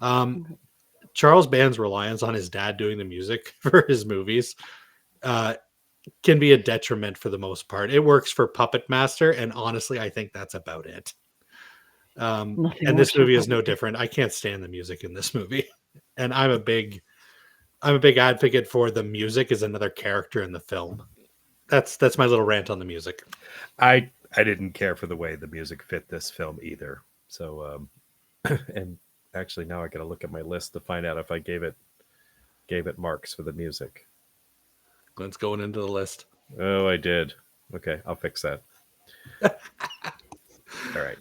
Charles Band's reliance on his dad doing the music for his movies can be a detriment for the most part. It works for Puppet Master, and honestly, I think that's about it. And this movie is no different. I can't stand the music in this movie, and I'm a big advocate for the music as another character in the film. That's my little rant on the music. I didn't care for the way the music fit this film either. So, and actually now I got to look at my list to find out if I gave it marks for the music. Glenn's going into the list. Oh, I did. Okay, I'll fix that. All right.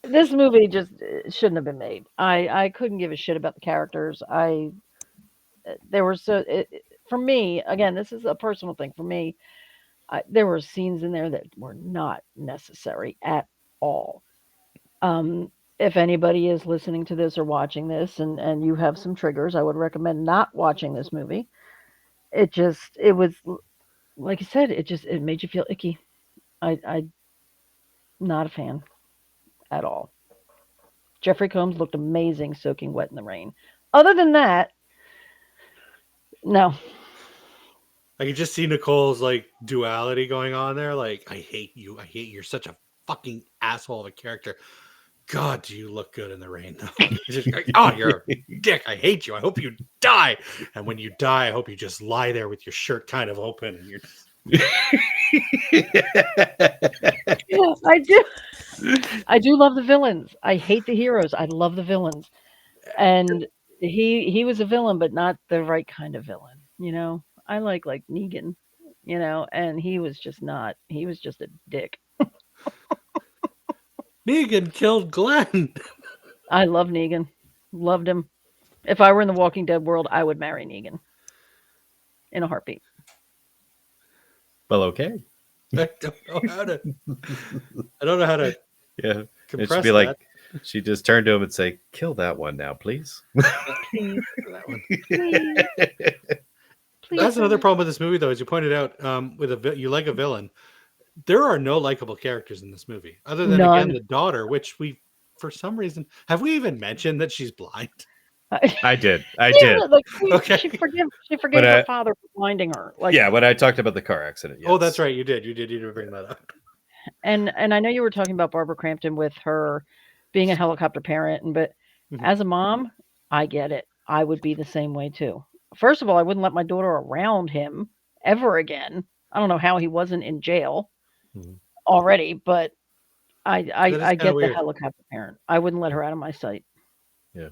This movie just shouldn't have been made. I couldn't give a shit about the characters. For me, again, this is a personal thing for me. There were scenes in there that were not necessary at all. If anybody is listening to this or watching this and you have some triggers, I would recommend not watching this movie. It was, like I said, it made you feel icky. I not a fan at all. Jeffrey Combs looked amazing soaking wet in the rain. Other than that, no. I could just see Nicole's like duality going on there. Like, I hate you. You're such a fucking asshole of a character. God, do you look good in the rain, though? Just like, oh, you're a dick. I hate you. I hope you die. And when you die, I hope you just lie there with your shirt kind of open. And you're Yeah, I do. I do love the villains. I hate the heroes. I love the villains. And he was a villain, but not the right kind of villain. I like Negan, and he was just not. He was just a dick. Negan killed Glenn. I love Negan. Loved him. If I were in the Walking Dead world, I would marry Negan in a heartbeat. Well, okay. I don't know how to. Yeah. It should compress be like that. she just turned to him and say, "Kill that one now, please." Please. That one. Please. That's another problem with this movie, though, as you pointed out. You like a villain. There are no likable characters in this movie, other than None. again the daughter, which for some reason, have we even mentioned that she's blind? I did. Okay. She forgave But, her father for blinding her. Yeah, when I talked about the car accident. Yes. Oh, that's right. You did bring that up. And I know you were talking about Barbara Crampton with her being a helicopter parent, but as a mom, I get it. I would be the same way too. First of all, I wouldn't let my daughter around him ever again. I don't know how he wasn't in jail already, but I get the weird. helicopter parent. I wouldn't let her out of my sight. Yeah.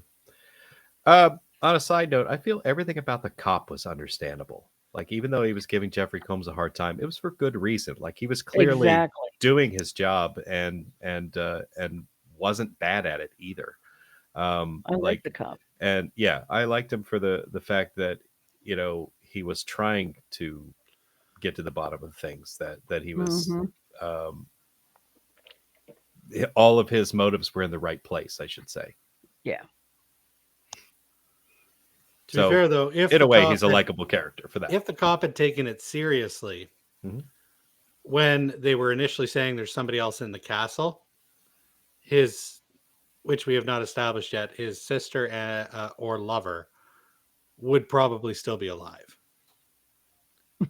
On a side note, I feel everything about the cop was understandable. Like, even though he was giving Jeffrey Combs a hard time, it was for good reason. Like, he was clearly doing his job and wasn't bad at it either. I like the cop. And yeah, I liked him for the fact that, he was trying to get to the bottom of things, that he was, all of his motives were in the right place, I should say. Yeah. To be fair, though, in a way, he's a likable character for that. If the cop had taken it seriously, when they were initially saying there's somebody else in the castle, his which we have not established yet, his sister or lover would probably still be alive.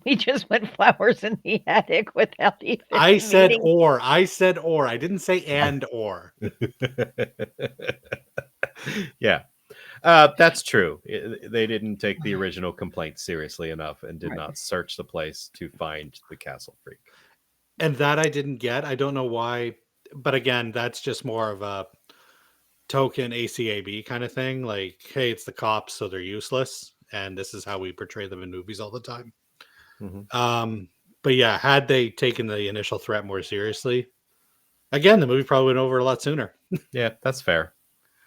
We just went flowers in the attic without even I said meaning. or. I said or. I didn't say and or. Yeah. That's true. They didn't take the original complaint seriously enough and did not search the place to find the castle freak. And that I didn't get. I don't know why. But again, that's just more of a token ACAB kind of thing. Like, hey, it's the cops, so they're useless. And this is how we portray them in movies all the time. Mm-hmm. But yeah, had they taken the initial threat more seriously, again, the movie probably went over a lot sooner. Yeah, that's fair.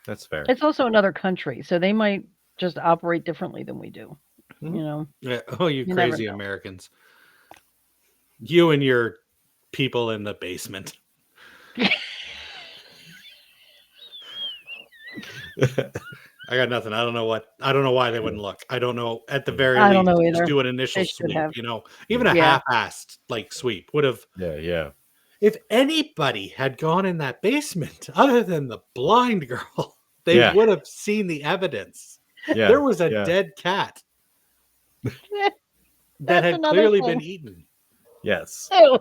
That's fair. It's also another country, so they might just operate differently than we do. Mhm. You know, Yeah. Oh, you never crazy know. Americans. You and your people in the basement. I got nothing. I don't know why they wouldn't look. I don't know. At the very I don't least, know just either. do an initial They should sweep. have. You know, even a Yeah. half-assed like sweep would have. Yeah. If anybody had gone in that basement, other than the blind girl, they Yeah. would have seen the evidence. Yeah. There was a yeah. dead cat that That's had another clearly thing. been eaten. Yes. Oh,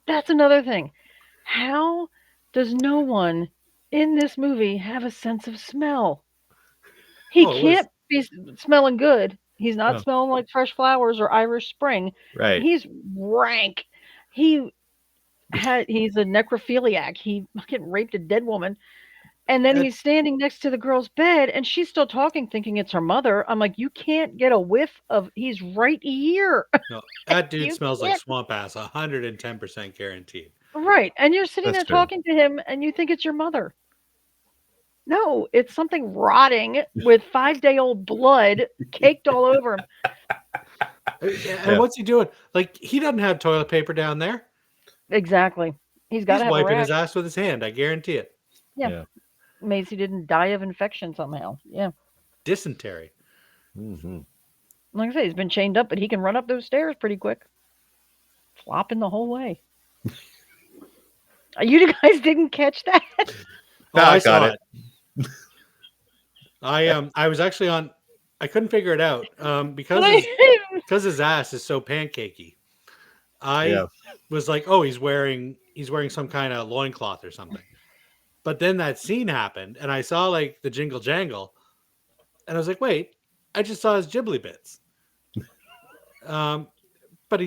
that's another thing. How does no one in this movie have a sense of smell? He Oh, it was can't be smelling good. He's not No. smelling like fresh flowers or Irish Spring. Right. He's rank. He's a necrophiliac. He fucking raped a dead woman. And then That- he's standing next to the girl's bed and she's still talking, thinking it's her mother. I'm like, you can't get a whiff of he's right here. no, that dude You smells like can't. swamp ass, 110% guaranteed. Right. And you're sitting That's there true. talking to him and you think it's your mother. No, it's something rotting with 5-day-old blood caked all over him. And Yeah. what's he doing? Like, he doesn't have toilet paper down there. Exactly. He's got He's to have a wiping rack. his ass with his hand. I guarantee it. Yeah. Maisie didn't die of infection somehow. Yeah. Dysentery. Mm-hmm. Like I say, he's been chained up, but he can run up those stairs pretty quick. Flopping the whole way. You guys didn't catch that? Oh, I I got saw it. it. I was actually on. I couldn't figure it out because his ass is so pancakey. I was like, oh, he's wearing some kind of loincloth or something. But then that scene happened, and I saw like the jingle jangle, and I was like, wait, I just saw his ghibli bits. But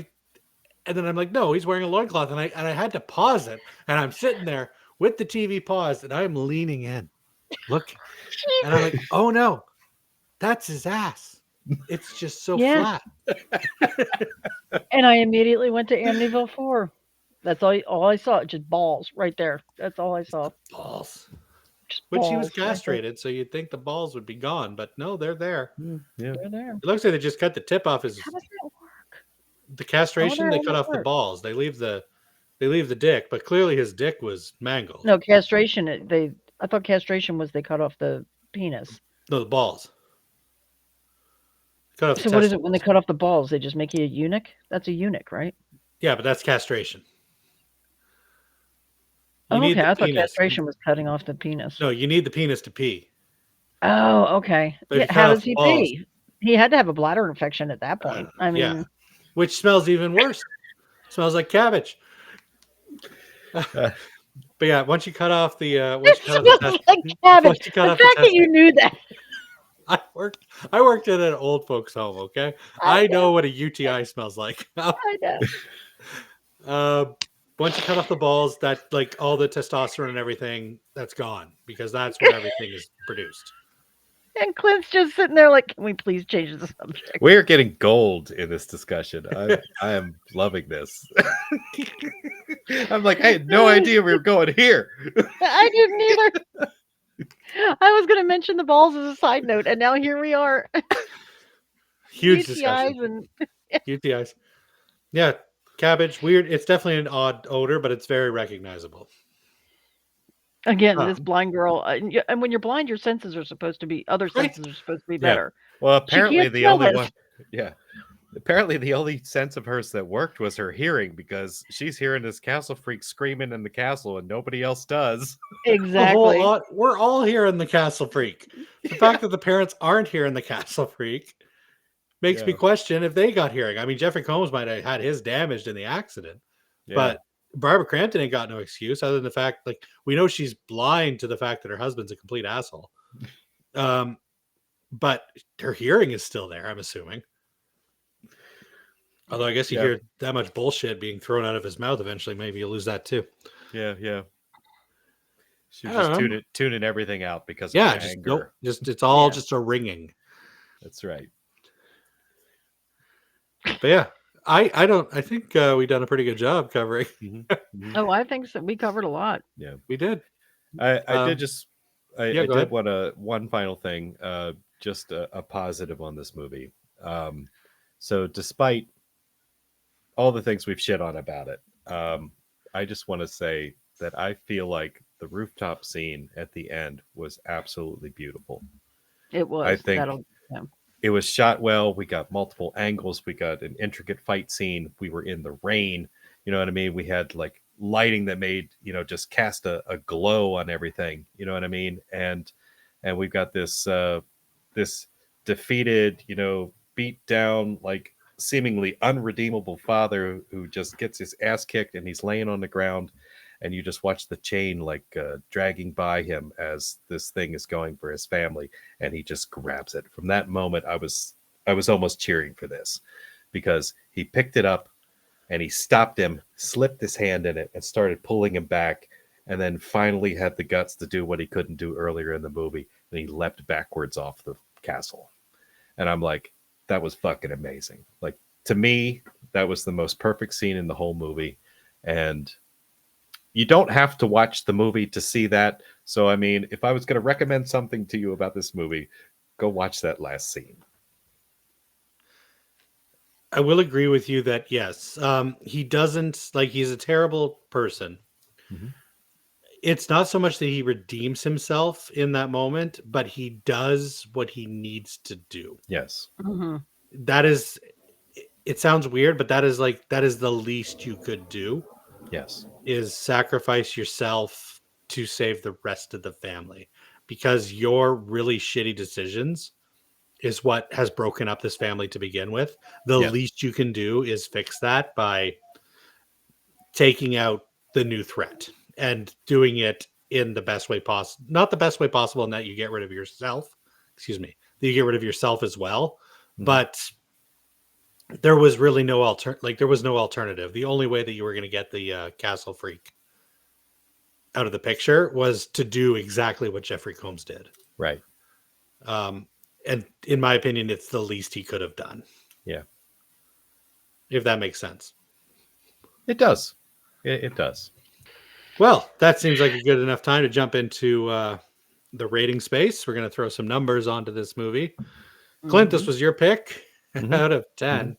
and then I'm like, no, he's wearing a loincloth, and I had to pause it, and I'm sitting there with the TV paused, and I'm leaning in, look, and I'm like, oh no, that's his ass. It's just so Yeah. flat. And I immediately went to Amityville 4. That's all I saw. Just balls right there. That's all I saw. Balls. Just But she was balls right there. castrated, so you'd think the balls would be gone, but no, they're there. Yeah. They're there. It looks like they just cut the tip off his How does that work? the castration. They how cut that off the work. balls. They leave the dick, but clearly his dick was mangled. No, castration. I thought castration was they cut off the penis. No, the balls. Cut off the So what is it when they testicles. cut off the balls? They just make you a eunuch? That's a eunuch, right? Yeah, but that's castration. Oh, You need okay. the I thought penis. castration was cutting off the penis. No, you need the penis to pee. Oh, okay. But if Yeah, you how cut off does the he balls- pee? He had to have a bladder infection at that point. I mean, yeah, which smells even worse. Smells like cabbage. But yeah, once you cut off the once it you cut off the smells test- like cabbage. once you cut The off the fact that you testicle- knew that. I worked at an old folks home. Okay, I know what a UTI smells like. I know. Once you cut off the balls, that like all the testosterone and everything, that's gone because that's where everything is produced. And Clint's just sitting there like, can we please change the subject? We are getting gold in this discussion. I am loving this. I'm like, I had no idea we were going here. I didn't either. I was going to mention the balls as a side note, and now here we are. Huge UTIs discussion. and UTIs. Yeah, cabbage. Weird. It's definitely an odd odor, but it's very recognizable. again, this blind girl. And when you're blind, your senses are supposed to be Right. senses are supposed to be better. Well, She apparently can't the smell only this. one. Yeah. Apparently, the only sense of hers that worked was her hearing, because she's hearing this castle freak screaming in the castle and nobody else does. The whole Exactly. lot. We're all here in the Castle Freak. The fact that the parents aren't here in the Castle Freak makes me Yeah. question if they got hearing. I mean, Jeffrey Combs might have had his damaged in the accident, Yeah. but Barbara Crampton ain't got no excuse other than the fact, like, we know she's blind to the fact that her husband's a complete asshole. But her hearing is still there, I'm assuming. Although I guess you hear that much bullshit being thrown out of his mouth, eventually maybe you lose that too. Yeah. She was I don't just know. tuning everything out because of Yeah, her just anger. nope. It's all Yeah. just a ringing. That's right. But yeah, I think we've done a pretty good job covering. Oh, I think so. We covered a lot. Yeah. We did. I Um, did yeah, I go did ahead. want one final thing, just a positive on this movie. So despite all the things we've shit on about it, I just want to say that I feel like the rooftop scene at the end was absolutely beautiful. It was. I think Yeah. it was shot well. We got multiple angles. We got an intricate fight scene. We were in the rain. You know what I mean? We had like lighting that made, just cast a glow on everything. You know what I mean? And we've got this this defeated, beat down, like seemingly unredeemable father who just gets his ass kicked and he's laying on the ground, and you just watch the chain like dragging by him as this thing is going for his family, and he just grabs it. From that moment, I was almost cheering for this, because he picked it up and he stopped him, slipped his hand in it, and started pulling him back, and then finally had the guts to do what he couldn't do earlier in the movie, and he leapt backwards off the castle. And I'm like, that was fucking amazing. Like, to me, that was the most perfect scene in the whole movie. And you don't have to watch the movie to see that. So, I mean, if I was going to recommend something to you about this movie, go watch that last scene. I will agree with you that yes, he doesn't, like, he's a terrible person. Mm-hmm. It's not so much that he redeems himself in that moment, but he does what he needs to do. Yes. Mm-hmm. That is, it sounds weird, but that is the least you could do. Yes. Is sacrifice yourself to save the rest of the family, because your really shitty decisions is what has broken up this family to begin with. The least you can do is fix that by taking out the new threat and doing it in the best way possible. Not the best way possible in that you get rid of yourself. Excuse me. That you get rid of yourself as well. Mm-hmm. But there was really no there was no alternative. The only way that you were going to get the castle freak out of the picture was to do exactly what Jeffrey Combs did. Right. And in my opinion, it's the least he could have done. Yeah. If that makes sense. It does. It does. Well, that seems like a good enough time to jump into the rating space. We're going to throw some numbers onto this movie. Mm-hmm. Clint, this was your pick. Mm-hmm. Out of 10. Mm-hmm.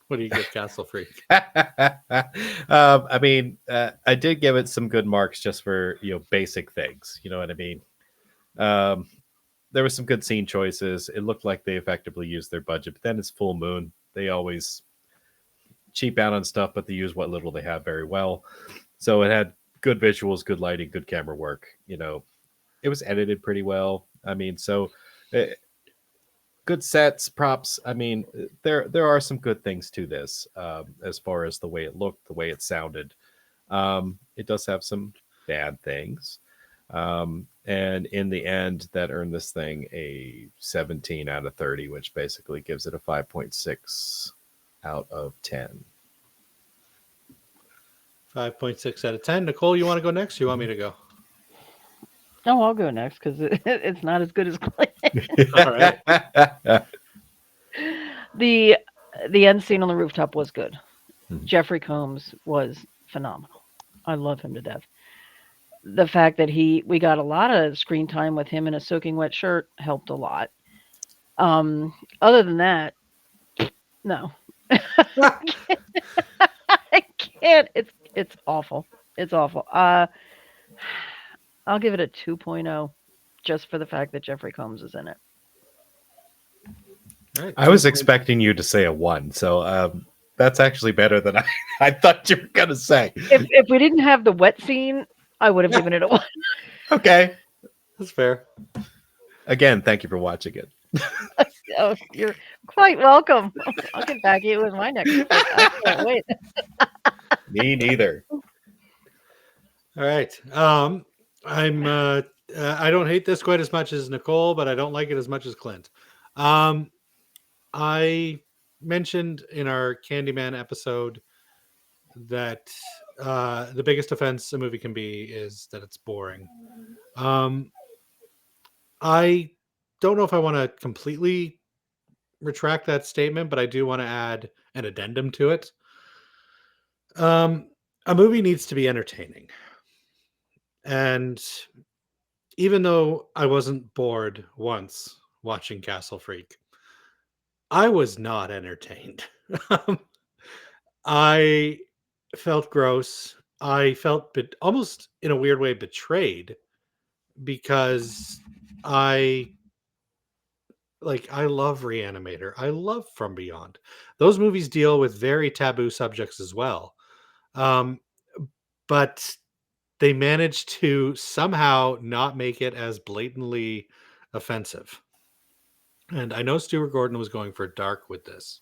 What do you give Castle Freak? I mean, I did give it some good marks just for, basic things. You know what I mean? There were some good scene choices. It looked like they effectively used their budget, but then it's full moon. They always cheap out on stuff, but they use what little they have very well. So it had good visuals, good lighting, good camera work. It was edited pretty well. I mean, good sets, props. I mean, there are some good things to this, as far as the way it looked, the way it sounded. It does have some bad things. And in the end, that earned this thing a 17 out of 30, which basically gives it a 5.6 out of 10. 5.6 out of 10. Nicole, you want to go next? Or you want me to go? Oh, I'll go next because it's not as good as Clint. All right. The end scene on the rooftop was good. Mm-hmm. Jeffrey Combs was phenomenal. I love him to death. The fact that we got a lot of screen time with him in a soaking wet shirt helped a lot. Other than that, no. I can't. It's awful. It's awful. I'll give it a 2.0 just for the fact that Jeffrey Combs is in it. All right, I was expecting you to say a 1, so that's actually better than I thought you were going to say. If we didn't have the wet scene, I would have given it a 1. Okay. That's fair. Again, thank you for watching it. Oh, you're quite welcome. I'll get back at you with my next pick. I can't wait. Me neither. All right. I don't hate this quite as much as Nicole, but I don't like it as much as Clint. I mentioned in our Candyman episode that the biggest offense a movie can be is that it's boring. I don't know if I want to completely retract that statement, but I do want to add an addendum to it. A movie needs to be entertaining. And even though I wasn't bored once watching Castle Freak, I was not entertained. I felt gross. I felt almost in a weird way betrayed because I love Reanimator. I love From Beyond. Those movies deal with very taboo subjects as well. But they managed to somehow not make it as blatantly offensive. And I know Stuart Gordon was going for dark with this,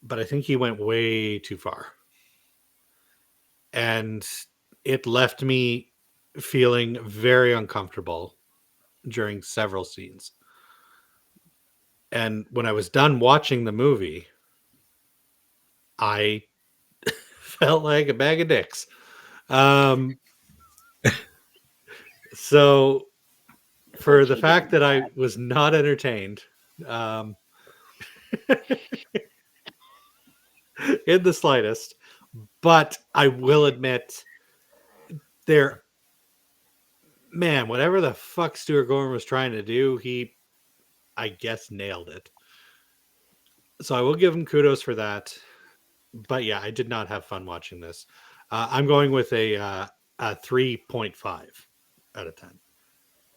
but I think he went way too far. And it left me feeling very uncomfortable during several scenes. And when I was done watching the movie, I felt like a bag of dicks. So for the fact that I was not entertained in the slightest, but I will admit whatever the fuck Stuart Gordon was trying to do, he, I guess, nailed it. So I will give him kudos for that. But yeah, I did not have fun watching this. I'm going with a 3.5 out of 10.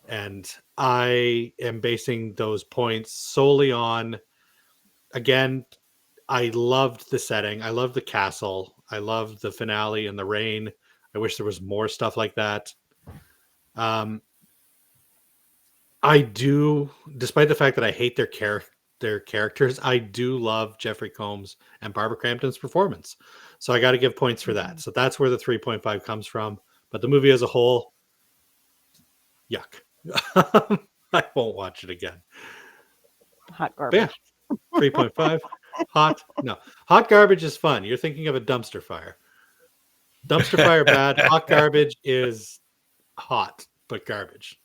And I am basing those points solely on, again, I loved the setting. I loved the castle. I loved the finale and the rain. I wish there was more stuff like that. I do, despite the fact that I hate their characters, I do love Jeffrey Combs and Barbara Crampton's performance. So I got to give points for that. So that's where the 3.5 comes from. But the movie as a whole, yuck. I won't watch it again. Hot garbage. Yeah, 3.5. Hot. No. Hot garbage is fun. You're thinking of a dumpster fire. Dumpster fire bad. Hot garbage is hot, but garbage.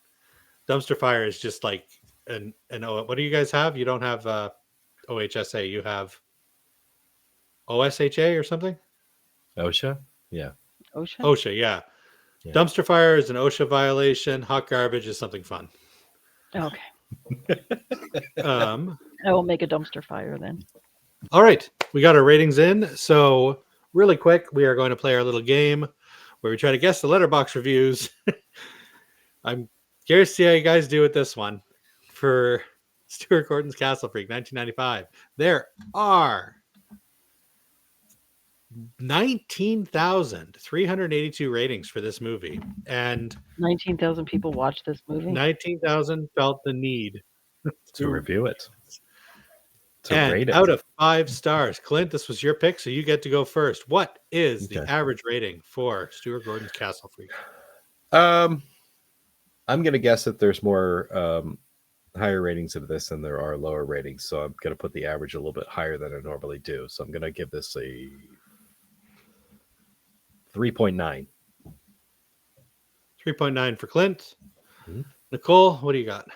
Dumpster fire is just like what do you guys have? You don't have OHSA. You have OSHA or something? OSHA? Yeah. OSHA, yeah. Yeah. Dumpster fire is an OSHA violation. Hot garbage is something fun. Okay. I will make a dumpster fire then. All right. We got our ratings in. So really quick, we are going to play our little game where we try to guess the letterbox reviews. I'm curious to see how you guys do with this one for Stuart Gordon's Castle Freak, 1995. There are 19,382 ratings for this movie, and 19,000 people watched this movie. 19,000 felt the need to review it. To rate it. Out of 5 stars, Clint, this was your pick, so you get to go first. What is the average rating for Stuart Gordon's Castle Freak? I'm going to guess that there's more higher ratings of this than there are lower ratings, so I'm going to put the average a little bit higher than I normally do. So I'm going to give this a 3.9. 3.9 for Clint. Mm-hmm. Nicole, what do you got?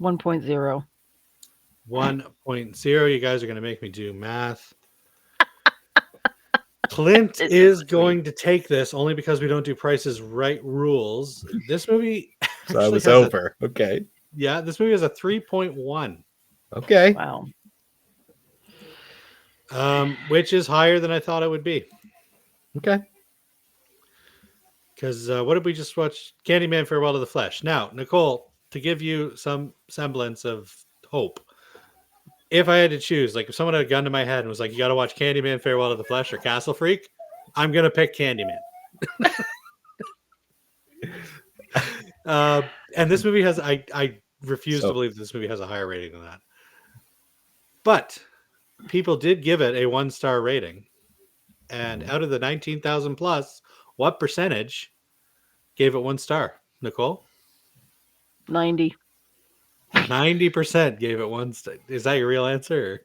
1.0. 1.0. You guys are going to make me do math. Clint is going to take this only because we don't do Prices Right rules. This movie so I was over. Okay. Yeah, this movie has a 3.1. Okay. Wow. Which is higher than I thought it would be. Okay. Because what did we just watch? Candyman Farewell to the Flesh. Now, Nicole, to give you some semblance of hope, if I had to choose, like if someone had a gun to my head and was like, you got to watch Candyman, Farewell to the Flesh, or Castle Freak, I'm going to pick Candyman. And this movie has, I refuse to believe this movie has a higher rating than that. But people did give it a 1-star rating. And out of the 19,000 plus, what percentage gave it 1 star? Nicole? 90. 90% gave it 1 star. Is that your real answer?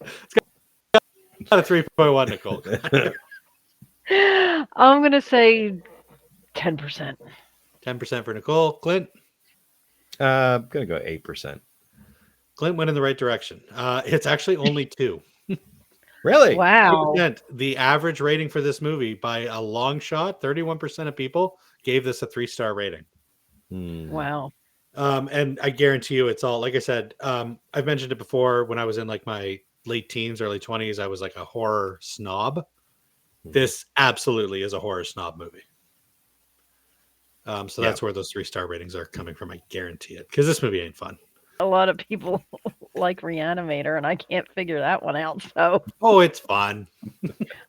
It's got a 3.1, Nicole. I'm going to say 10%. 10% for Nicole. Clint? I'm going to go 8%. Clint went in the right direction. It's actually only 2. Really? Wow. 2%. The average rating for this movie by a long shot, 31% of people gave this a 3-star rating. Wow. And I guarantee you it's all, like I said, I've mentioned it before when I was in like my late teens, early 20s, I was like a horror snob. This absolutely is a horror snob movie. So that's where those 3-star ratings are coming from. I guarantee it. Because this movie ain't fun. A lot of people like Reanimator, and I can't figure that one out. So, oh, it's fun.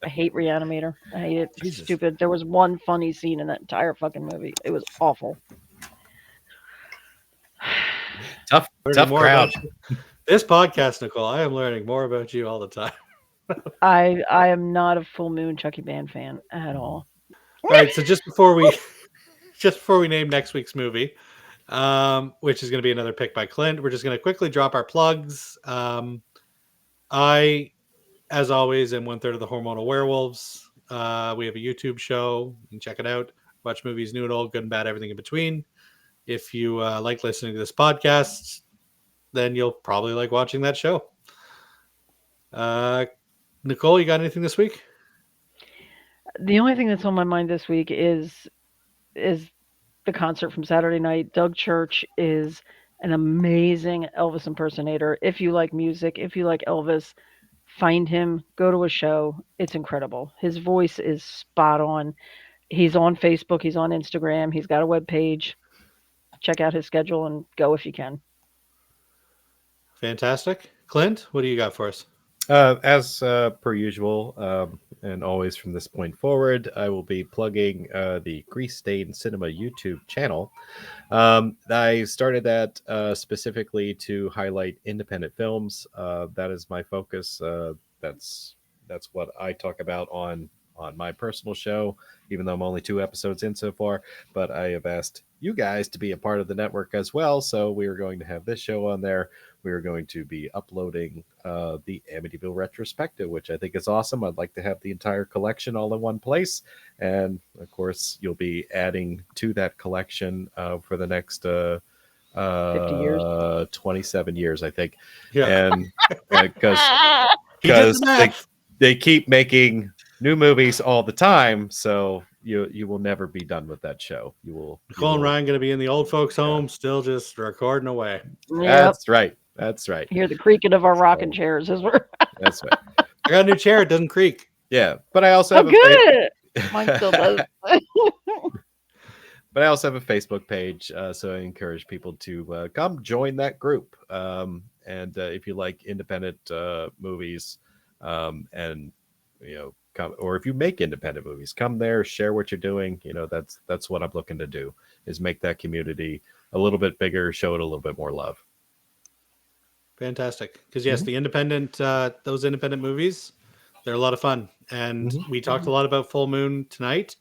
I hate Reanimator. I hate it. Jesus. Stupid. There was one funny scene in that entire fucking movie. It was awful. Tough crowd. This podcast, Nicole, I am learning more about you all the time. I am not a Full Moon Chucky Band fan at all. All right, so just before we name next week's movie, which is going to be another pick by Clint, we're just going to quickly drop our plugs. I, as always, am 1/3 of the Hormonal Werewolves. We have a YouTube show. You can check it out. Watch movies, new and old, good and bad, everything in between. If you like listening to this podcast, then you'll probably like watching that show. Nicole, you got anything this week? The only thing that's on my mind this week is the concert from Saturday night. Doug Church is an amazing Elvis impersonator. If you like music, if you like Elvis, find him, go to a show. It's incredible. His voice is spot on. He's on Facebook, he's on Instagram, he's got a webpage. Check out his schedule and go if you can. Fantastic. Clint, what do you got for us? As per usual, and always from this point forward, I will be plugging the Grease Stain Cinema YouTube channel. I started that specifically to highlight independent films. That is my focus. That's what I talk about on my personal show, even though I'm only 2 episodes in so far. But I have asked you guys to be a part of the network as well, so we are going to have this show on there. We are going to be uploading the Amityville retrospective, which I think is awesome. I'd like to have the entire collection all in one place, and of course, you'll be adding to that collection for the next 50 years, 27 years, I think. Yeah, and because they keep making new movies all the time, so you will never be done with that show. Nicole and Ryan going to be in the old folks' home, still just recording away. Yep. That's right. Hear the creaking of our rocking chairs as we're. That's right. I got a new chair; it doesn't creak. Yeah, but I also have good. Mine still does. But I also have a Facebook page, so I encourage people to come join that group. And if you like independent movies, and come, or if you make independent movies, come there, share what you're doing. That's what I'm looking to do, is make that community a little bit bigger, show it a little bit more love. Fantastic. Because yes, the independent, those independent movies, they're a lot of fun. And we talked a lot about Full Moon tonight,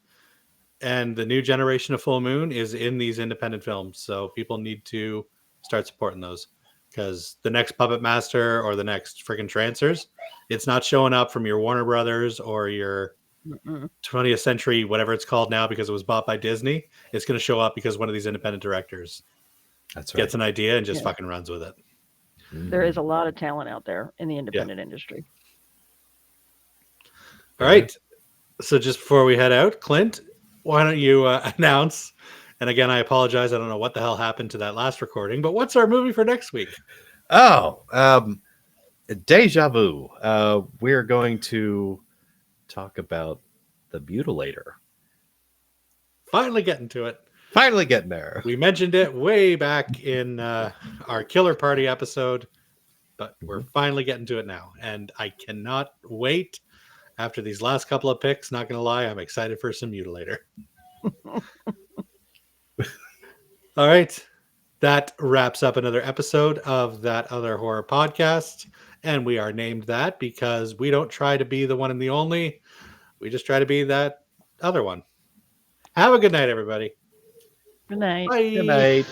and the new generation of Full Moon is in these independent films. So people need to start supporting those, because the next Puppet Master or the next freaking Trancers, it's not showing up from your Warner Brothers or your 20th Century, whatever it's called now, because it was bought by Disney. It's going to show up because one of these independent directors gets an idea and just fucking runs with it. There is a lot of talent out there in the independent industry. All right. So just before we head out, Clint, why don't you announce? And again, I apologize. I don't know what the hell happened to that last recording, but what's our movie for next week? Oh, Deja Vu. We're going to talk about The Mutilator. Finally getting to it. Finally getting there. We mentioned it way back in our Killer Party episode. but we're finally getting to it now. And I cannot wait after these last couple of picks. Not going to lie, I'm excited for some Mutilator. All right. That wraps up another episode of That Other Horror Podcast. And we are named that because we don't try to be the one and the only. We just try to be that other one. Have a good night, everybody. Good night. Bye. Good night.